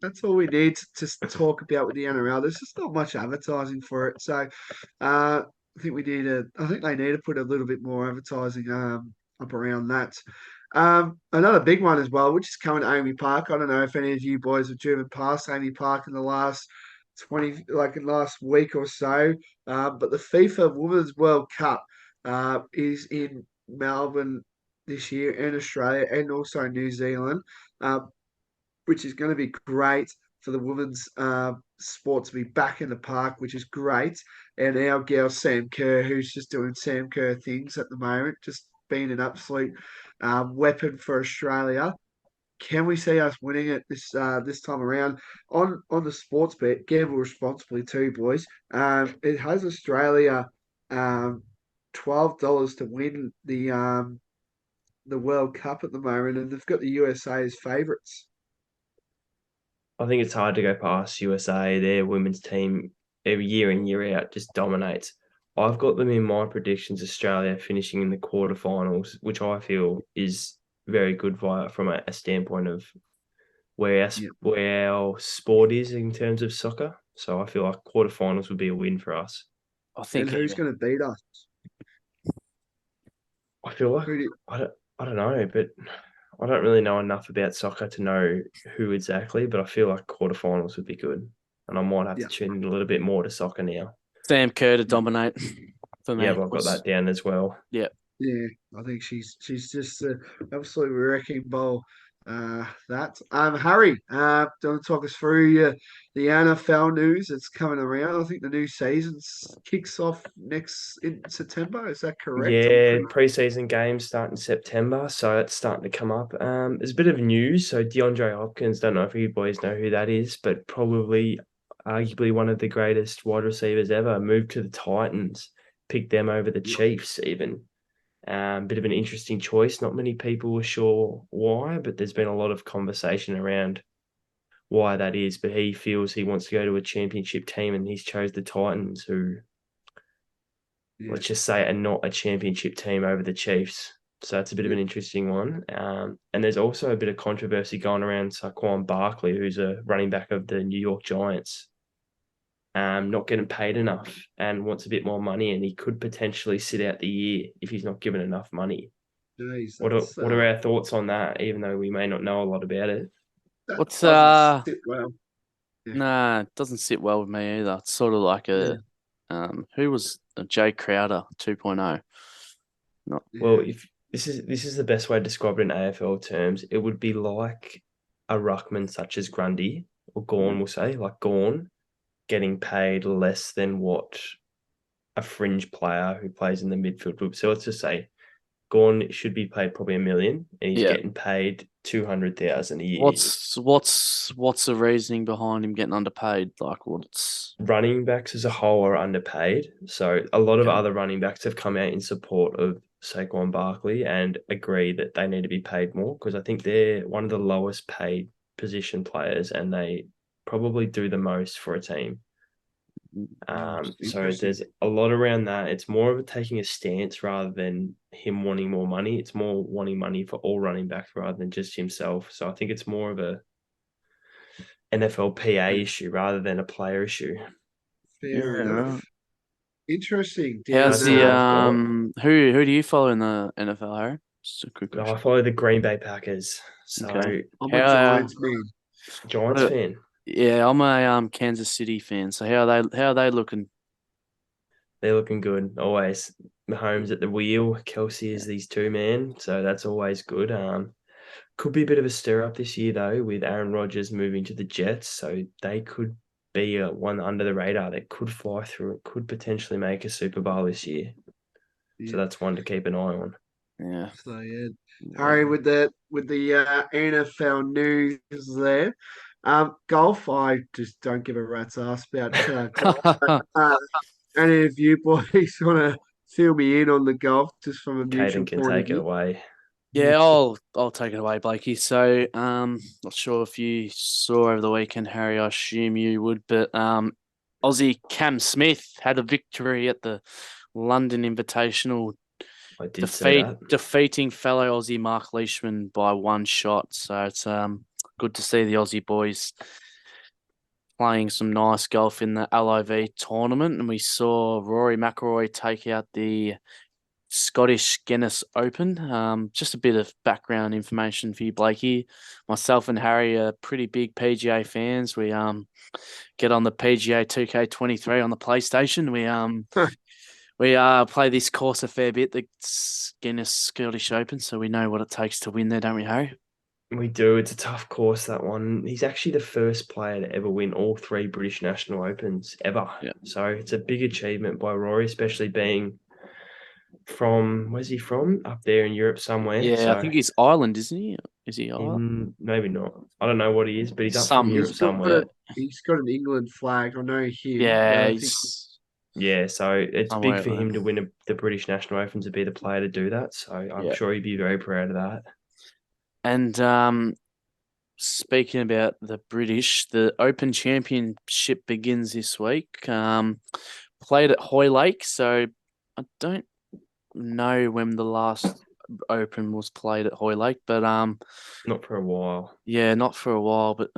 [SPEAKER 1] that's all we need to talk about with the NRL. There's just not much advertising for it, so I think we need to. I think they need to put a little bit more advertising up around that. Another big one as well, which is coming to Amy Park. I don't know if any of you boys have driven past Amy Park in the last in the last week or so. But the FIFA Women's World Cup is in Melbourne this year, in Australia, and also New Zealand. Which is going to be great for the women's sport to be back in the park, which is great. And our girl Sam Kerr, who's just doing Sam Kerr things at the moment, just being an absolute weapon for Australia. Can we see us winning it this time around on the sports bet? Gamble responsibly too, boys. It has Australia $12 to win the World Cup at the moment, and they've got the USA as favourites.
[SPEAKER 3] I think it's hard to go past USA. Their women's team every year in, year out just dominates. I've got them in my predictions, Australia finishing in the quarterfinals, which I feel is very good from a standpoint of where our sport is in terms of soccer. So I feel like quarterfinals would be a win for us.
[SPEAKER 1] And who's going to beat us?
[SPEAKER 3] I feel like I don't know, but I don't really know enough about soccer to know who exactly, but I feel like quarterfinals would be good. And I might have to tune in a little bit more to soccer now.
[SPEAKER 2] Sam Kerr to dominate for me.
[SPEAKER 3] Yeah, I've got that down as well.
[SPEAKER 2] Yeah.
[SPEAKER 1] Yeah, I think she's just an absolute wrecking ball. Harry, do you want to talk us through the NFL news that's coming around? I think the new season kicks off next in September. Is that correct?
[SPEAKER 3] Yeah, preseason games start in September, so it's starting to come up. There's a bit of news. So DeAndre Hopkins, don't know if you boys know who that is, but probably arguably one of the greatest wide receivers ever, moved to the Titans, picked them over the Chiefs even. Bit of an interesting choice. Not many people were sure why, but there's been a lot of conversation around why that is. But he feels he wants to go to a championship team, and he's chose the Titans, who, let's just say, are not a championship team over the Chiefs. So it's a bit of an interesting one. And there's also a bit of controversy going around Saquon Barkley, who's a running back of the New York Giants. Not getting paid enough and wants a bit more money, and he could potentially sit out the year if he's not given enough money.
[SPEAKER 1] Jeez,
[SPEAKER 3] what are our thoughts on that, even though we may not know a lot about it?
[SPEAKER 2] What's
[SPEAKER 1] sit well.
[SPEAKER 2] Nah, it doesn't sit well with me either. It's sort of like who was Jay Crowder 2.0?
[SPEAKER 3] Well, if this is the best way to describe it in AFL terms, it would be like a ruckman such as Grundy or Gawn, we'll say, like Gawn, getting paid less than what a fringe player who plays in the midfield would. So let's just say Gawn should be paid probably $1 million, and he's getting paid $200,000 a year.
[SPEAKER 2] What's the reasoning behind him getting underpaid? Like, what's
[SPEAKER 3] running backs as a whole are underpaid. So a lot of other running backs have come out in support of Saquon Barkley and agree that they need to be paid more, because I think they're one of the lowest paid position players, and they probably do the most for a team. So there's a lot around that. It's more of taking a stance rather than him wanting more money. It's more wanting money for all running backs rather than just himself. So I think it's more of a NFLPA issue rather than a player issue.
[SPEAKER 1] Fair enough. Right. Interesting.
[SPEAKER 2] How's the who do you follow in the NFL, Harry? Just a quick question.
[SPEAKER 3] I follow the Green Bay Packers. So
[SPEAKER 1] I'm a Giants fan.
[SPEAKER 3] Giants fan.
[SPEAKER 2] Yeah, I'm a Kansas City fan. So how are they looking?
[SPEAKER 3] They're looking good. Always Mahomes at the wheel. Kelsey is these two, man. So that's always good. Could be a bit of a stir up this year though, with Aaron Rodgers moving to the Jets. So they could be one under the radar that could fly through and could potentially make a Super Bowl this year. Yeah. So that's one to keep an eye on.
[SPEAKER 2] Yeah.
[SPEAKER 1] So Harry, with the NFL news there. Golf, I just don't give a rat's ass about golf. Uh, any of you boys want to fill me in on the golf just from a
[SPEAKER 3] Caden
[SPEAKER 1] neutral
[SPEAKER 3] can
[SPEAKER 1] point of
[SPEAKER 3] take it
[SPEAKER 1] view?
[SPEAKER 3] away.
[SPEAKER 2] Yeah, I'll take it away, Blakey. So, not sure if you saw over the weekend, Harry. I assume you would, but Aussie Cam Smith had a victory at the London Invitational,
[SPEAKER 3] I did see that.
[SPEAKER 2] defeating fellow Aussie Mark Leishman by one shot. So it's good to see the Aussie boys playing some nice golf in the LIV tournament, and we saw Rory McIlroy take out the Scottish Guinness Open. Just a bit of background information for you, Blakey. Myself and Harry are pretty big PGA fans. We get on the PGA 2K23 on the PlayStation. We play this course a fair bit, the Guinness Scottish Open, so we know what it takes to win there, don't we, Harry?
[SPEAKER 3] We do. It's a tough course, that one. He's actually the first player to ever win all three British National Opens ever.
[SPEAKER 2] Yeah.
[SPEAKER 3] So it's a big achievement by Rory, especially being from, where's he from? Up there in Europe somewhere.
[SPEAKER 2] Yeah,
[SPEAKER 3] So
[SPEAKER 2] I think he's Ireland, isn't he? Is he Ireland?
[SPEAKER 3] maybe not. I don't know what he is, but he's up from
[SPEAKER 2] Some,
[SPEAKER 3] Europe
[SPEAKER 1] He's got
[SPEAKER 3] somewhere.
[SPEAKER 1] he's got an England flag. I know him.
[SPEAKER 2] yeah,
[SPEAKER 1] I think
[SPEAKER 2] he's
[SPEAKER 3] Yeah, so it's big
[SPEAKER 2] somewhere
[SPEAKER 3] for
[SPEAKER 2] like
[SPEAKER 3] him
[SPEAKER 2] that.
[SPEAKER 3] to win the British National Open, to be the player to do that. So I'm
[SPEAKER 2] Yeah.
[SPEAKER 3] sure he'd be very proud of that.
[SPEAKER 2] And speaking about the British, the Open Championship begins this week. Played at Hoylake, so I don't know when the last Open was played at Hoylake, but
[SPEAKER 3] Not for a while.
[SPEAKER 2] yeah, not for a while. But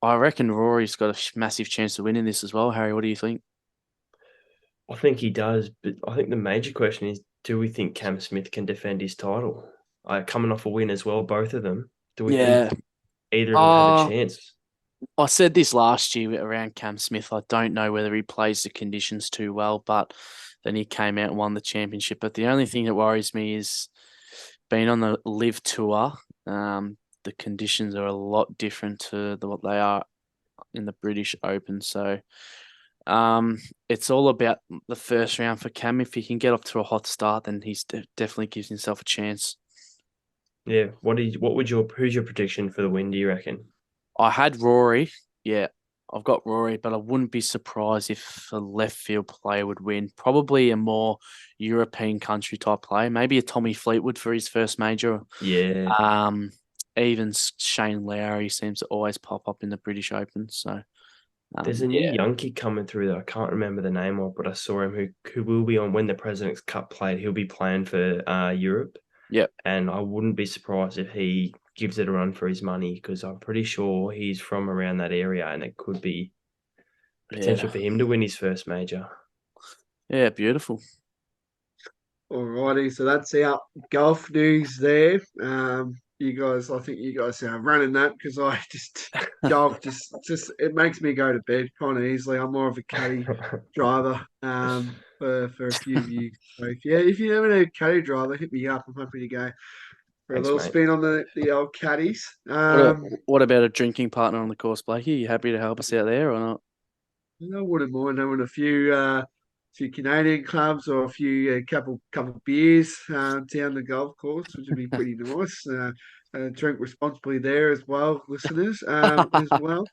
[SPEAKER 2] I reckon Rory's got a massive chance of winning this as well. Harry, what do you think?
[SPEAKER 3] I think he does, but I think the major question is, do we think Cam Smith can defend his title? Coming off a win as well, both of them. Do we
[SPEAKER 2] Yeah.
[SPEAKER 3] think either of them have a chance?
[SPEAKER 2] I said this last year around Cam Smith. I don't know whether he plays the conditions too well, but then he came out and won the championship. But the only thing that worries me is being on the Live Tour. The conditions are a lot different to what they are in the British Open. So it's all about the first round for Cam. If he can get off to a hot start, then he's definitely gives himself a chance.
[SPEAKER 3] Yeah. Who's your prediction for the win, do you reckon?
[SPEAKER 2] I had Rory. Yeah, I've got Rory, but I wouldn't be surprised if a left field player would win. Probably a more European country type player. Maybe a Tommy Fleetwood for his first major.
[SPEAKER 3] Yeah.
[SPEAKER 2] Even Shane Lowry seems to always pop up in the British Open. So
[SPEAKER 3] There's a new young kid coming through that I can't remember the name of, but I saw him who will be on when the President's Cup played. He'll be playing for Europe.
[SPEAKER 2] Yep.
[SPEAKER 3] And I wouldn't be surprised if he gives it a run for his money, because I'm pretty sure he's from around that area and it could be potential for him to win his first major.
[SPEAKER 2] Yeah, beautiful.
[SPEAKER 1] Alrighty, so that's our golf news there. You guys, I think you guys are running that because I just golf just it makes me go to bed kind of easily. I'm more of a caddy driver. For a few of you. So if you ever need a caddy driver, hit me up. I'm happy to go for a
[SPEAKER 3] Thanks,
[SPEAKER 1] little
[SPEAKER 3] mate.
[SPEAKER 1] spin on the old caddies.
[SPEAKER 2] What about a drinking partner on the course, Blakey? You happy to help us out there or not?
[SPEAKER 1] I wouldn't mind having a few Canadian clubs or a few couple beers down the golf course, which would be pretty nice. Drink responsibly there as well, listeners, as well.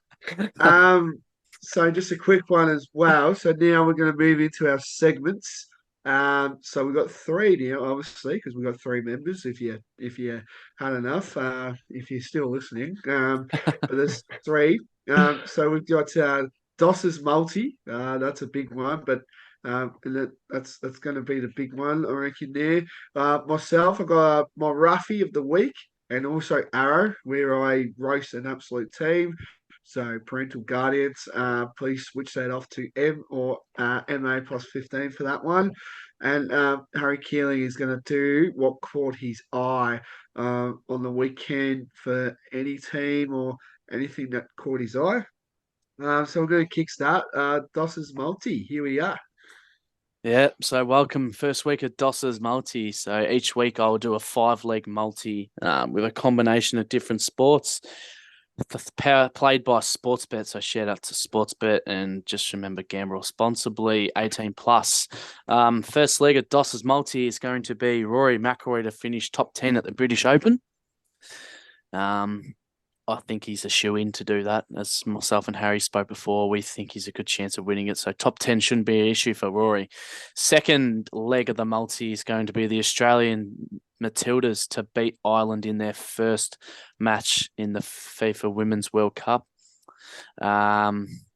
[SPEAKER 1] Um, so just a quick one as well. So now we're going to move into our segments. So we've got three now, obviously, because we've got three members. If you had enough, if you're still listening, but there's three. So we've got Doss's multi. That's a big one, but that's going to be the big one, I reckon. There, myself, I got my roughie of the week, and also Arrow, where I roast an absolute team. So parental guardians, please switch that off to M or MA plus 15 for that one. And Harry Keeling is going to do what caught his eye on the weekend for any team or anything that caught his eye. So we're going to kickstart Doss's multi. Here we are.
[SPEAKER 2] Yeah, so welcome first week of Dossa's multi. So each week I'll do a 5-leg multi with a combination of different sports. Played by Sportsbet, so shout out to Sportsbet, and just remember, gamble responsibly, 18 plus. First leg of Doss's multi is going to be Rory McIlroy to finish top 10 at the British Open. I think he's a shoe-in to do that. As myself and Harry spoke before, we think he's a good chance of winning it. So top 10 shouldn't be an issue for Rory. Second leg of the multi is going to be the Australian Matildas to beat Ireland in their first match in the FIFA Women's World Cup.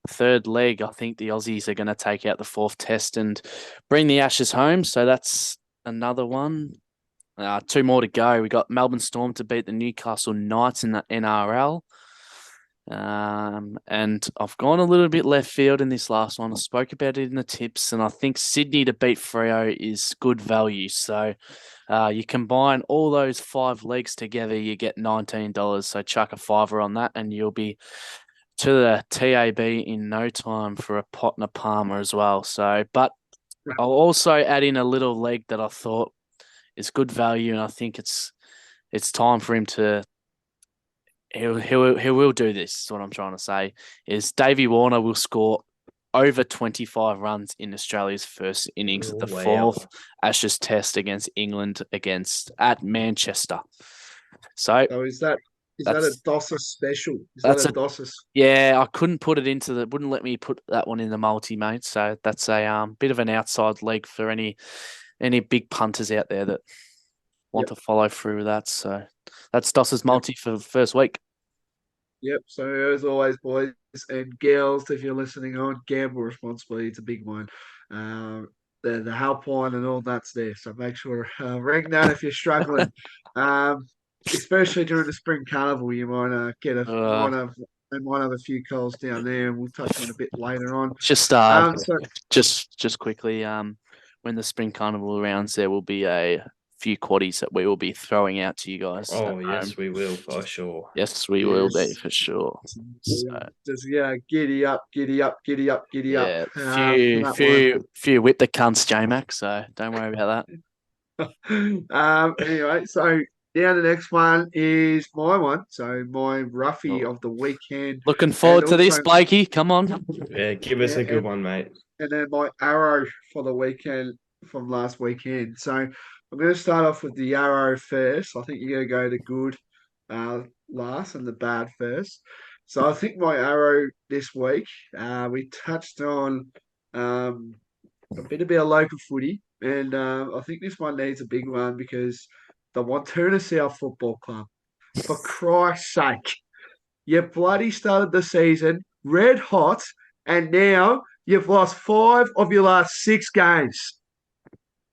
[SPEAKER 2] Third leg, I think the Aussies are going to take out the fourth test and bring the Ashes home. So that's another one. Two more to go. We got Melbourne Storm to beat the Newcastle Knights in the NRL. And I've gone a little bit left field in this last one. I spoke about it in the tips, and I think Sydney to beat Freo is good value. So you combine all those 5 legs together, you get $19. So chuck a fiver on that, and you'll be to the TAB in no time for a pot and a palmer as well. So, but I'll also add in a little leg that I thought is good value, and I think it's time for him to. He will do this. Is what I'm trying to say. Is Davey Warner will score over 25 runs in Australia's first innings at the fourth Ashes Test against England at Manchester. So
[SPEAKER 1] is that a Dossa special?
[SPEAKER 2] Yeah, I couldn't put it wouldn't let me put that one in the multi, mate. So that's a bit of an outside leg for any big punters out there that want to follow through with that. So that's Doss's multi for the first week.
[SPEAKER 1] Yep. So as always, boys and girls, if you're listening on, gamble responsibly. It's a big one. The helpline and all that's there. So make sure ring that if you're struggling. Especially during the spring carnival, you might get might have a few calls down there, and we'll touch on a bit later on.
[SPEAKER 2] Just quickly, when the spring carnival rounds, there will be a few quaddies that we will be throwing out to you guys.
[SPEAKER 3] Oh, yes, we will for sure.
[SPEAKER 2] Yes, we will be for sure.
[SPEAKER 1] So, just giddy up.
[SPEAKER 2] Yeah, few whip the cunts, J-Mac. So don't worry about
[SPEAKER 1] that. Anyway, so now the next one is my one. So my roughie of the weekend.
[SPEAKER 2] Looking forward to this, Blakey. Come on.
[SPEAKER 3] Yeah, give us a good one, mate.
[SPEAKER 1] And then my arrow for the weekend from last weekend. So I'm going to start off with the arrow first. I think you're going to go the good last and the bad first. So I think my arrow this week, we touched on a bit about local footy. And I think this one needs a big one because the Wantirna South Football Club, for Christ's sake, you bloody started the season red hot, and now you've lost 5 of your last 6 games.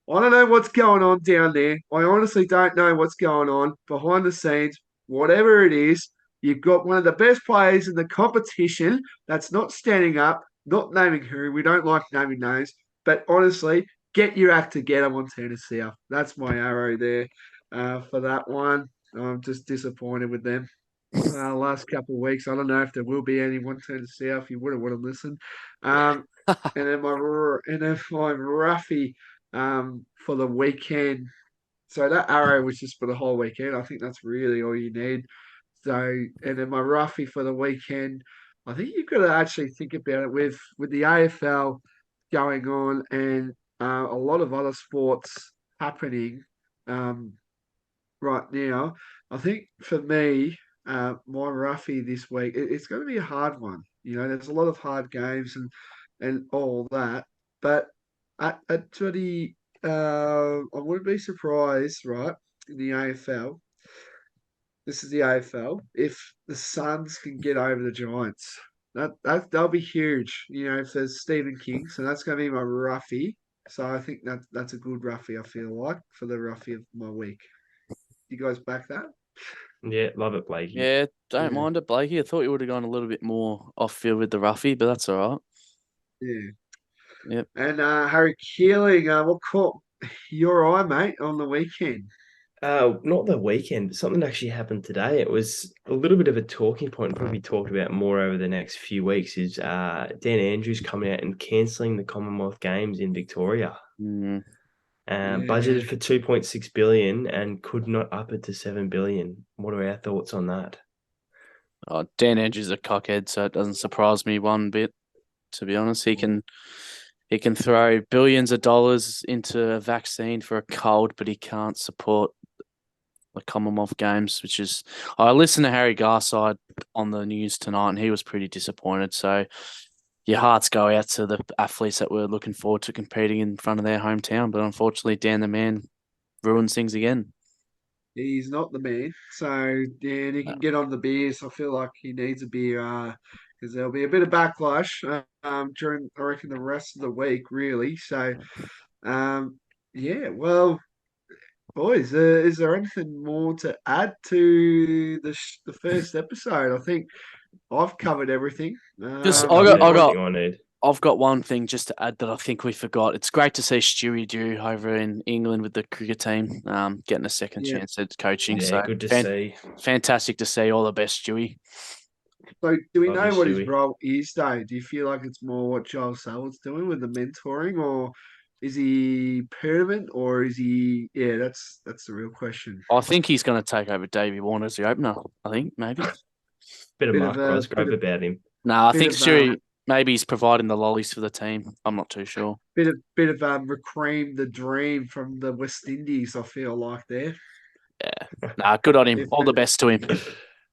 [SPEAKER 1] I don't know what's going on down there. I honestly don't know what's going on behind the scenes. Whatever it is, you've got one of the best players in the competition that's not standing up, not naming who. We don't like naming names. But honestly, get your act together, Montana South. That's my arrow there for that one. I'm just disappointed with them. Last couple of weeks, I don't know if there will be any Montana South. You wouldn't want to listen. And then my roughie for the weekend. So that arrow was just for the whole weekend. I think that's really all you need. So, and then my roughie for the weekend, I think you've got to actually think about it with the AFL going on and a lot of other sports happening right now. I think for me, my roughie this week, it's going to be a hard one. You know, there's a lot of hard games and all that. But at 20, I wouldn't be surprised, right, in the AFL. This is the AFL. If the Suns can get over the Giants, that'll be huge. You know, if there's Stephen King, so that's going to be my roughie. So I think that's a good roughie. I feel like for the roughie of my week. You guys back that?
[SPEAKER 3] Yeah, love it, Blakey.
[SPEAKER 2] Yeah, don't mind it, Blakey. I thought you would have gone a little bit more off field with the roughie, but that's all right.
[SPEAKER 1] Yeah.
[SPEAKER 2] Yep.
[SPEAKER 1] And Harry Keeling, what caught your eye, mate, on the weekend?
[SPEAKER 3] Not the weekend. Something actually happened today. It was a little bit of a talking point, probably talked about more over the next few weeks, is Dan Andrews coming out and cancelling the Commonwealth Games in Victoria. Budgeted for 2.6 billion and could not up it to 7 billion. What are our thoughts on that?
[SPEAKER 2] Dan Andrews is a cockhead, so it doesn't surprise me one bit. To be honest, he can throw billions of dollars into a vaccine for a cold, but he can't support the Commonwealth Games, which is I listened to Harry Garside on the news tonight, and he was pretty disappointed. So your hearts go out to the athletes that were looking forward to competing in front of their hometown, but unfortunately, Dan the Man ruins things again.
[SPEAKER 1] He's not the man. So, yeah, he can get on the beers. I feel like he needs a beer because there'll be a bit of backlash during, I reckon, the rest of the week, really. So, um, yeah, well, boys, is there anything more to add to the first episode? I think I've covered everything.
[SPEAKER 2] Just
[SPEAKER 3] I
[SPEAKER 2] I
[SPEAKER 3] covered
[SPEAKER 2] got I
[SPEAKER 3] everything
[SPEAKER 2] got
[SPEAKER 3] I need.
[SPEAKER 2] I've got one thing just to add that I think we forgot. It's great to see Stewie Dew over in England with the cricket team, getting a second
[SPEAKER 1] Yeah.
[SPEAKER 2] chance at coaching.
[SPEAKER 3] Yeah,
[SPEAKER 2] So
[SPEAKER 3] good to see.
[SPEAKER 2] fantastic to see. All the best, Stewie.
[SPEAKER 1] So, do we
[SPEAKER 3] Love you,
[SPEAKER 1] know what his
[SPEAKER 3] Stewie.
[SPEAKER 1] role is, though? Do you feel like it's more what Joel Selwood's doing with the mentoring, or is he permanent, or is he? Yeah, that's the real question.
[SPEAKER 2] I think he's going to take over Davey Warner as the opener. I think maybe.
[SPEAKER 3] Bit of
[SPEAKER 1] Bit of
[SPEAKER 3] Mark
[SPEAKER 1] a
[SPEAKER 3] Cosgrove about him.
[SPEAKER 2] No, I
[SPEAKER 1] bit
[SPEAKER 2] think
[SPEAKER 1] of
[SPEAKER 2] Stewie maybe he's providing the lollies for the team. I'm not too sure.
[SPEAKER 1] bit of Recream the Dream from the West Indies. I feel like there.
[SPEAKER 2] Yeah. Nah, good on him.
[SPEAKER 1] If
[SPEAKER 2] All the best to him.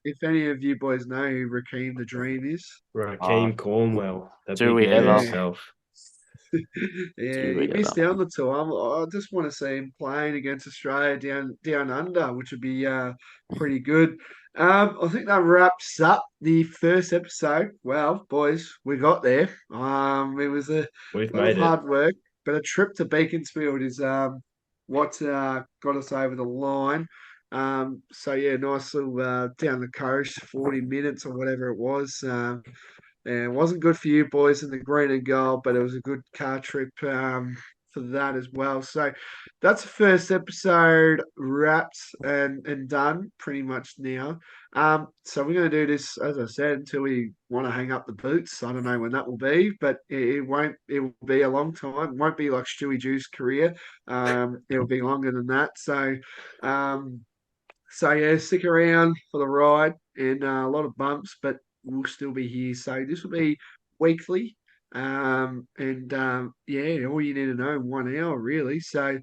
[SPEAKER 1] if any of you boys know who Recream the Dream is,
[SPEAKER 3] Raheem Cornwell, the
[SPEAKER 2] do
[SPEAKER 3] big
[SPEAKER 2] we
[SPEAKER 3] man
[SPEAKER 2] ever?
[SPEAKER 3] himself.
[SPEAKER 1] yeah,
[SPEAKER 2] Do
[SPEAKER 1] he
[SPEAKER 2] we
[SPEAKER 1] missed
[SPEAKER 2] ever?
[SPEAKER 1] out on the tour. I just want to see him playing against Australia down under, which would be pretty good. I think that wraps up the first episode. Well, boys, we got there. It was a
[SPEAKER 3] We've
[SPEAKER 1] lot of
[SPEAKER 3] made it.
[SPEAKER 1] hard work, but a trip to Beaconsfield is what got us over the line. So yeah, nice little down the coast, 40 minutes or whatever it was. And it wasn't good for you boys in the green and gold, but it was a good car trip for that as well. So that's the first episode wrapped and done pretty much now. So we're going to do this, as I said, until we want to hang up the boots. I don't know when that will be, but it won't. It will be a long time. It won't be like Stewie Jew's career. It'll be longer than that. Um, so yeah, stick around for the ride and a lot of bumps, but we'll still be here. So this will be weekly. Yeah, all you need to know in 1 hour really. So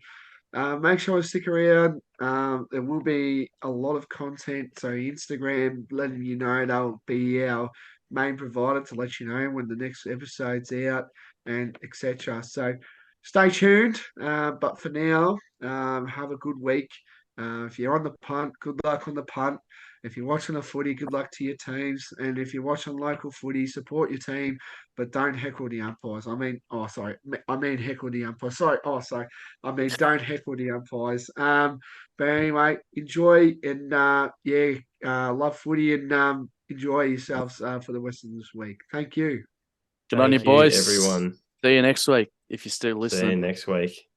[SPEAKER 1] make sure to stick around. There will be a lot of content. So Instagram letting you know they'll be our main provider to let you know when the next episode's out and etc. So stay tuned. But for now, have a good week. If you're on the punt, good luck on the punt. If you're watching the footy, good luck to your teams. And if you're watching local footy, support your team, but don't heckle the umpires. I mean heckle the umpires. Sorry. I mean, don't heckle the umpires. But anyway, enjoy and love footy and enjoy yourselves for the rest of this week. Thank you.
[SPEAKER 2] Good on you,
[SPEAKER 3] Thank you,
[SPEAKER 2] boys.
[SPEAKER 3] everyone.
[SPEAKER 2] See you next week if you're still
[SPEAKER 3] See you
[SPEAKER 2] listening.
[SPEAKER 3] next week.